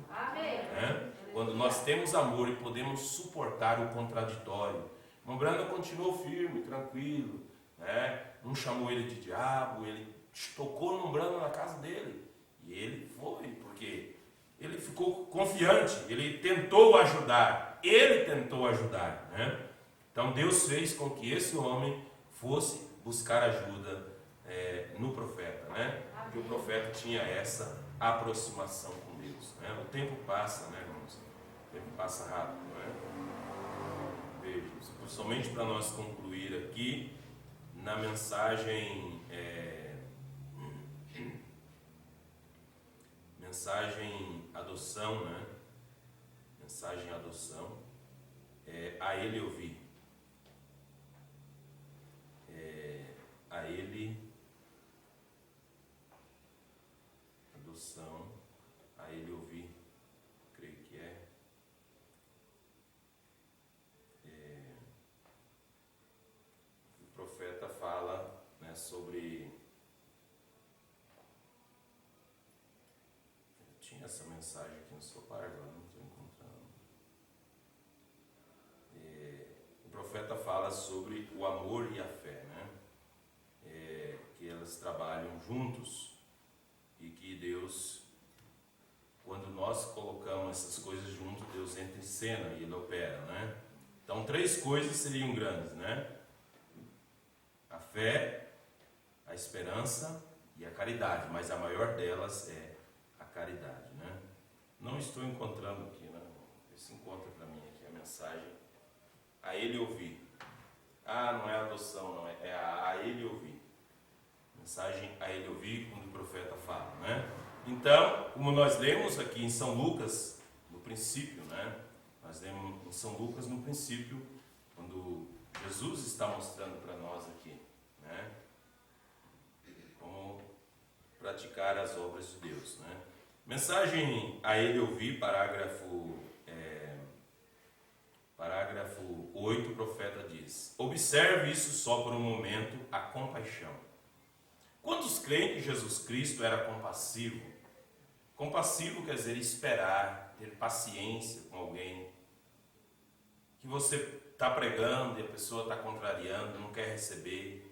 Quando nós temos amor e podemos suportar o contraditório. O Branham continuou firme, tranquilo, não chamou ele de diabo, ele tocou no Branham na casa dele. E ele foi, porque ele ficou confiante, ele tentou ajudar. Então Deus fez com que esse homem fosse buscar ajuda no profeta, porque o profeta tinha essa aproximação com Deus. O tempo passa, irmãos, O tempo passa rápido, não é? Veja, somente para nós concluir aqui, na mensagem adoção, né? Mensagem adoção, a ele ouvir. A ele, adoção, a ele ouvir, creio que o profeta fala, né, sobre, tinha essa mensagem aqui no Sopar, agora não estou encontrando. O profeta fala sobre o amor e a fé, né? Que elas trabalham juntos e que Deus, quando nós colocamos essas coisas juntos, Deus entra em cena e Ele opera, né? Então 3 coisas seriam grandes, né? A fé, a esperança e a caridade, mas a maior delas é a caridade, né? Não estou encontrando aqui, né? Se encontra para mim aqui a mensagem. A ele ouvir. Não é adoção, não, é a ele ouvir. Mensagem a ele ouvir, quando o profeta fala, né? Então, como nós lemos aqui em São Lucas, no princípio, né? Nós lemos em São Lucas no princípio, quando Jesus está mostrando para nós aqui, né? Como praticar as obras de Deus, né? Mensagem a ele ouvir, parágrafo 8, o profeta diz: observe isso só por um momento, a compaixão. Quantos creem que Jesus Cristo era compassivo? Compassivo quer dizer esperar, ter paciência com alguém. Que você está pregando e a pessoa está contrariando, não quer receber.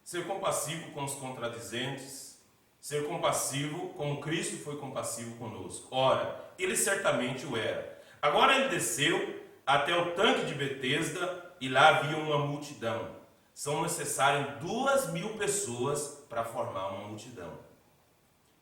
Ser compassivo com os contradizentes. Ser compassivo como Cristo foi compassivo conosco. Ora, ele certamente o era. Agora ele desceu até o tanque de Betesda e lá havia uma multidão. São necessárias 2.000 pessoas para formar uma multidão,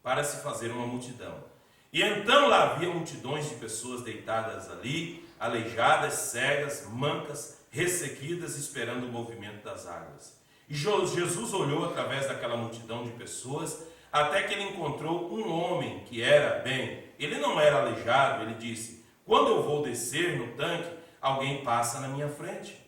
para se fazer uma multidão. E então lá havia multidões de pessoas deitadas ali, aleijadas, cegas, mancas, ressequidas, esperando o movimento das águas. E Jesus olhou através daquela multidão de pessoas, até que ele encontrou um homem que era bem. Ele não era aleijado, ele disse: quando eu vou descer no tanque, alguém passa na minha frente.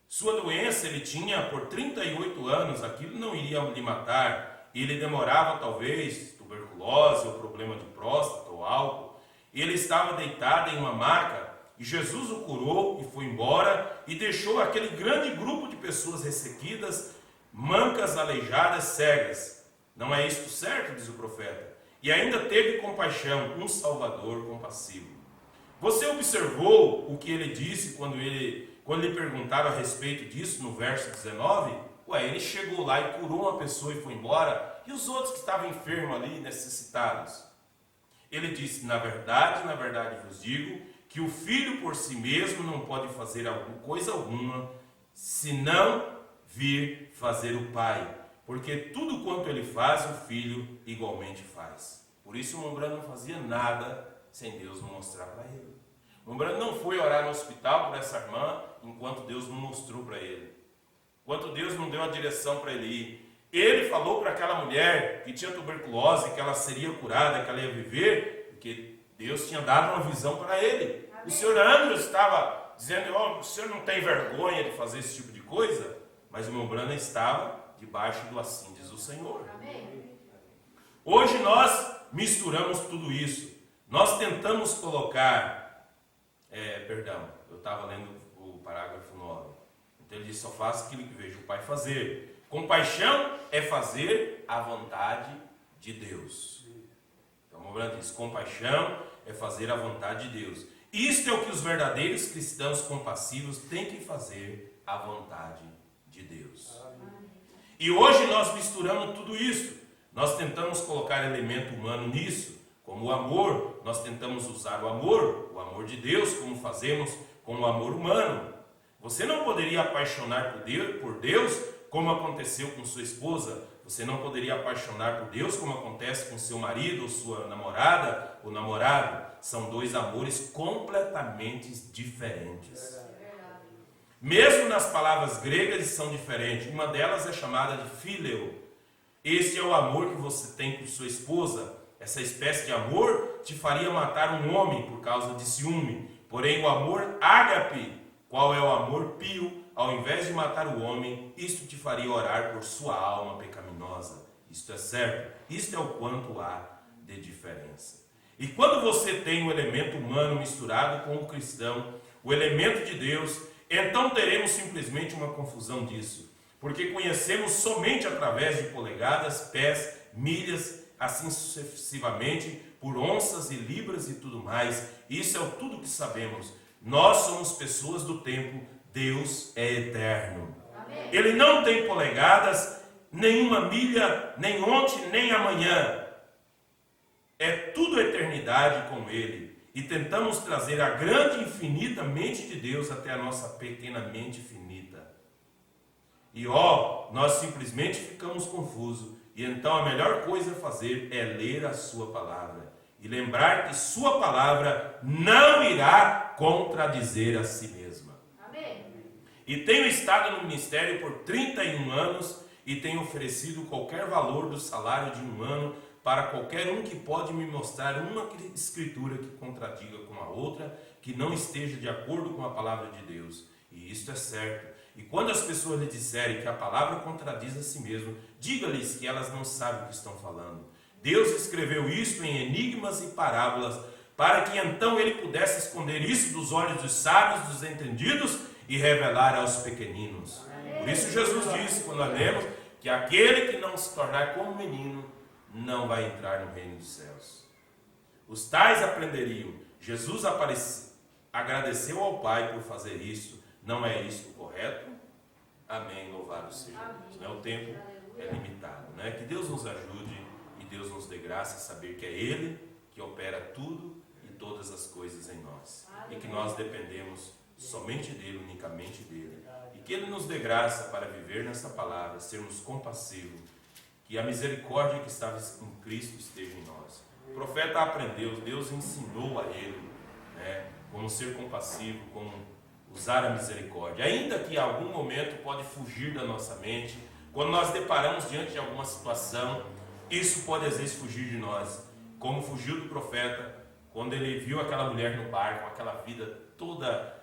Sua doença ele tinha por 38 anos, aquilo não iria lhe matar. Ele demorava talvez tuberculose, ou problema de próstata, ou álcool. Ele estava deitado em uma maca, e Jesus o curou e foi embora, e deixou aquele grande grupo de pessoas ressequidas, mancas, aleijadas, cegas. Não é isto certo, diz o profeta. E ainda teve compaixão, um Salvador compassivo. Você observou o que ele disse quando lhe perguntaram a respeito disso, no verso 19? Ele chegou lá e curou uma pessoa e foi embora. E os outros que estavam enfermos ali, necessitados? Ele disse: na verdade vos digo, que o filho por si mesmo não pode fazer coisa alguma, senão vir fazer o pai. Porque tudo quanto ele faz, o filho igualmente faz. Por isso o Mombrano não fazia nada sem Deus não mostrar para ele. O Mombrano não foi orar no hospital por essa irmã enquanto Deus não mostrou para ele. Enquanto Deus não deu a direção para ele ir. Ele falou para aquela mulher que tinha tuberculose, que ela seria curada, que ela ia viver, porque Deus tinha dado uma visão para ele. Amém. O senhor Andrew estava dizendo: o senhor não tem vergonha de fazer esse tipo de coisa? Mas o Mombrano estava debaixo do assim diz o Senhor. Amém. Hoje nós misturamos tudo isso. Nós tentamos colocar, eu estava lendo o parágrafo 9. Então ele diz: só faço aquilo que vejo o Pai fazer. Compaixão é fazer a vontade de Deus. Então o Mombrano diz: compaixão é fazer a vontade de Deus. Isto é o que os verdadeiros cristãos compassivos têm que fazer, a vontade de Deus. E hoje nós misturamos tudo isso. Nós tentamos colocar elemento humano nisso, como o amor. Nós tentamos usar o amor de Deus, como fazemos com o amor humano. Você não poderia apaixonar por Deus, como aconteceu com sua esposa. Você não poderia apaixonar por Deus como acontece com seu marido ou sua namorada ou namorado. São dois amores completamente diferentes. Mesmo nas palavras gregas eles são diferentes. Uma delas é chamada de phileo. Esse é o amor que você tem por sua esposa. Essa espécie de amor te faria matar um homem por causa de ciúme. Porém o amor ágape, qual é o amor pio, ao invés de matar o homem, isto te faria orar por sua alma pecaminosa. Isto é certo. Isto é o quanto há de diferença. E quando você tem o elemento humano misturado com o cristão, o elemento de Deus, então teremos simplesmente uma confusão disso. Porque conhecemos somente através de polegadas, pés, milhas, assim sucessivamente, por onças e libras e tudo mais. Isso é tudo que sabemos. Nós somos pessoas do tempo. Deus é eterno. Amém. Ele não tem polegadas, nenhuma milha, nem ontem, nem amanhã. É tudo eternidade com Ele. E tentamos trazer a grande e infinita mente de Deus até a nossa pequena mente finita. E nós simplesmente ficamos confusos. E então a melhor coisa a fazer é ler a sua palavra. E lembrar que sua palavra não irá contradizer a si mesma. E tenho estado no ministério por 31 anos e tenho oferecido qualquer valor do salário de um ano para qualquer um que pode me mostrar uma escritura que contradiga com a outra, que não esteja de acordo com a palavra de Deus. E isto é certo. E quando as pessoas lhe disserem que a palavra contradiz a si mesmo, diga-lhes que elas não sabem o que estão falando. Deus escreveu isto em enigmas e parábolas, para que então ele pudesse esconder isso dos olhos dos sábios, dos entendidos, e revelar aos pequeninos. Por isso Jesus disse, quando nós lemos, que aquele que não se tornar como menino, não vai entrar no reino dos céus. Os tais aprenderiam. Jesus agradeceu ao Pai por fazer isso. Não é isso correto? Amém, louvado seja Deus. O tempo é limitado, né? Que Deus nos ajude e Deus nos dê graça a saber que é Ele que opera tudo e todas as coisas em nós. E que nós dependemos somente dele, unicamente dele. E que ele nos dê graça para viver nessa palavra, sermos compassivos, que a misericórdia que estava em Cristo esteja em nós. O profeta aprendeu, Deus ensinou a ele, né, como ser compassivo, como usar a misericórdia. Ainda que em algum momento pode fugir da nossa mente, quando nós deparamos diante de alguma situação, isso pode às vezes fugir de nós, como fugiu do profeta, quando ele viu aquela mulher no barco, aquela vida toda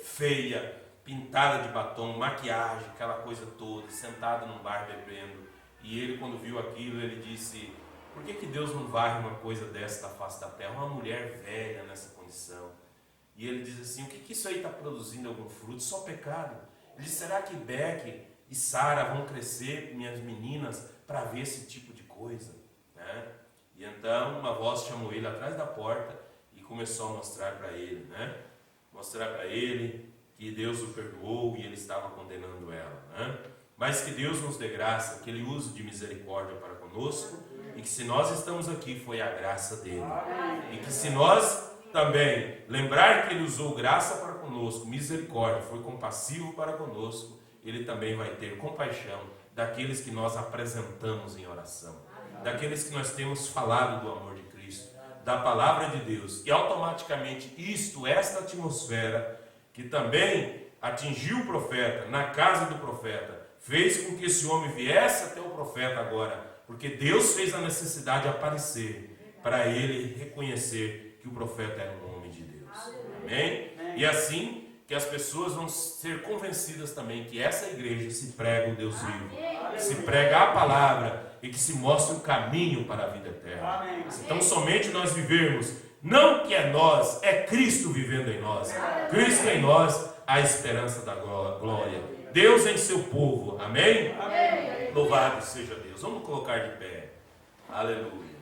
feia, pintada de batom, maquiagem, aquela coisa toda, sentada num bar bebendo. E ele, quando viu aquilo, ele disse: por que Deus não varre uma coisa dessa da face da terra? Uma mulher velha nessa condição. E ele diz assim: o que isso aí está produzindo algum fruto? Só pecado. Ele disse: será que Beck e Sara vão crescer, minhas meninas, para ver esse tipo de coisa? Né? E então uma voz chamou ele atrás da porta e começou a mostrar para ele, né? Mostrar para ele que Deus o perdoou e ele estava condenando ela, né? Mas que Deus nos dê graça, que Ele use de misericórdia para conosco, e que se nós estamos aqui foi a graça dele, e que se nós também lembrar que Ele usou graça para conosco, misericórdia, foi compassivo para conosco, Ele também vai ter compaixão daqueles que nós apresentamos em oração, daqueles que nós temos falado do amor de Cristo, da palavra de Deus. E automaticamente esta atmosfera que também atingiu o profeta, na casa do profeta, fez com que esse homem viesse até o profeta agora, porque Deus fez a necessidade aparecer para ele reconhecer que o profeta era um homem de Deus. Amém? E assim que as pessoas vão ser convencidas também que essa igreja se prega o Deus vivo, se prega a palavra e que se mostra o caminho para a vida eterna. Então somente nós vivermos, não que é nós, é Cristo vivendo em nós. Cristo em nós, a esperança da glória. Deus em seu povo. Amém? Amém? Louvado seja Deus. Vamos colocar de pé. Aleluia.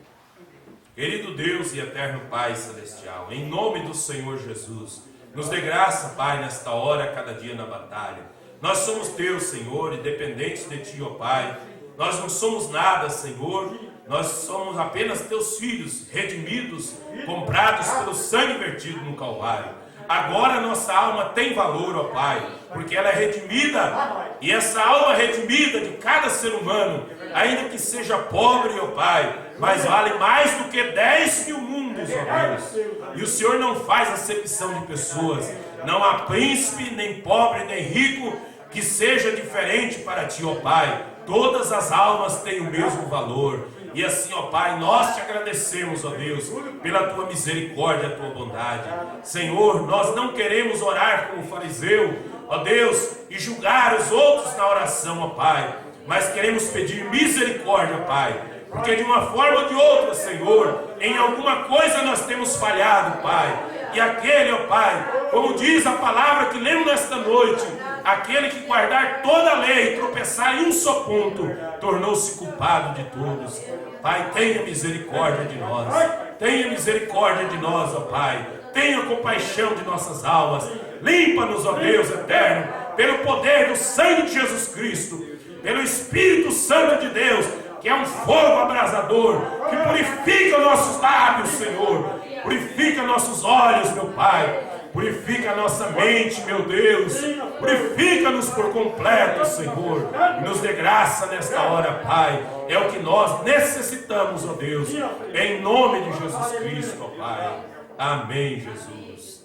Querido Deus e eterno Pai celestial, em nome do Senhor Jesus, nos dê graça, Pai, nesta hora, cada dia na batalha. Nós somos teus, Senhor, e dependentes de ti, ó Pai. Nós não somos nada, Senhor. Nós somos apenas teus filhos, redimidos, comprados pelo sangue vertido no Calvário. Agora nossa alma tem valor, ó Pai, porque ela é redimida. E essa alma redimida de cada ser humano, ainda que seja pobre, ó Pai, mas vale mais do que 10 mil mundos, ó Deus. E o Senhor não faz acepção de pessoas. Não há príncipe, nem pobre, nem rico, que seja diferente para Ti, ó Pai. Todas as almas têm o mesmo valor. E assim, ó Pai, nós Te agradecemos, ó Deus, pela Tua misericórdia, a Tua bondade. Senhor, nós não queremos orar como fariseu, ó Deus, e julgar os outros na oração, ó Pai, mas queremos pedir misericórdia, Pai, porque de uma forma ou de outra, Senhor, em alguma coisa nós temos falhado, Pai. E aquele, ó Pai, como diz a palavra que lemos nesta noite, aquele que guardar toda a lei e tropeçar em um só ponto, tornou-se culpado de todos. Pai, tenha misericórdia de nós. Tenha misericórdia de nós, ó Pai. Tenha compaixão de nossas almas. Limpa-nos, ó Deus eterno, pelo poder do sangue de Jesus Cristo, pelo Espírito Santo de Deus, que é um fogo abrasador, que purifica nossos lábios, Senhor. Purifica nossos olhos, meu Pai. Purifica a nossa mente, meu Deus. Purifica-nos por completo, Senhor. E nos dê graça nesta hora, Pai. É o que nós necessitamos, ó Deus. Em nome de Jesus Cristo, ó Pai. Amém, Jesus.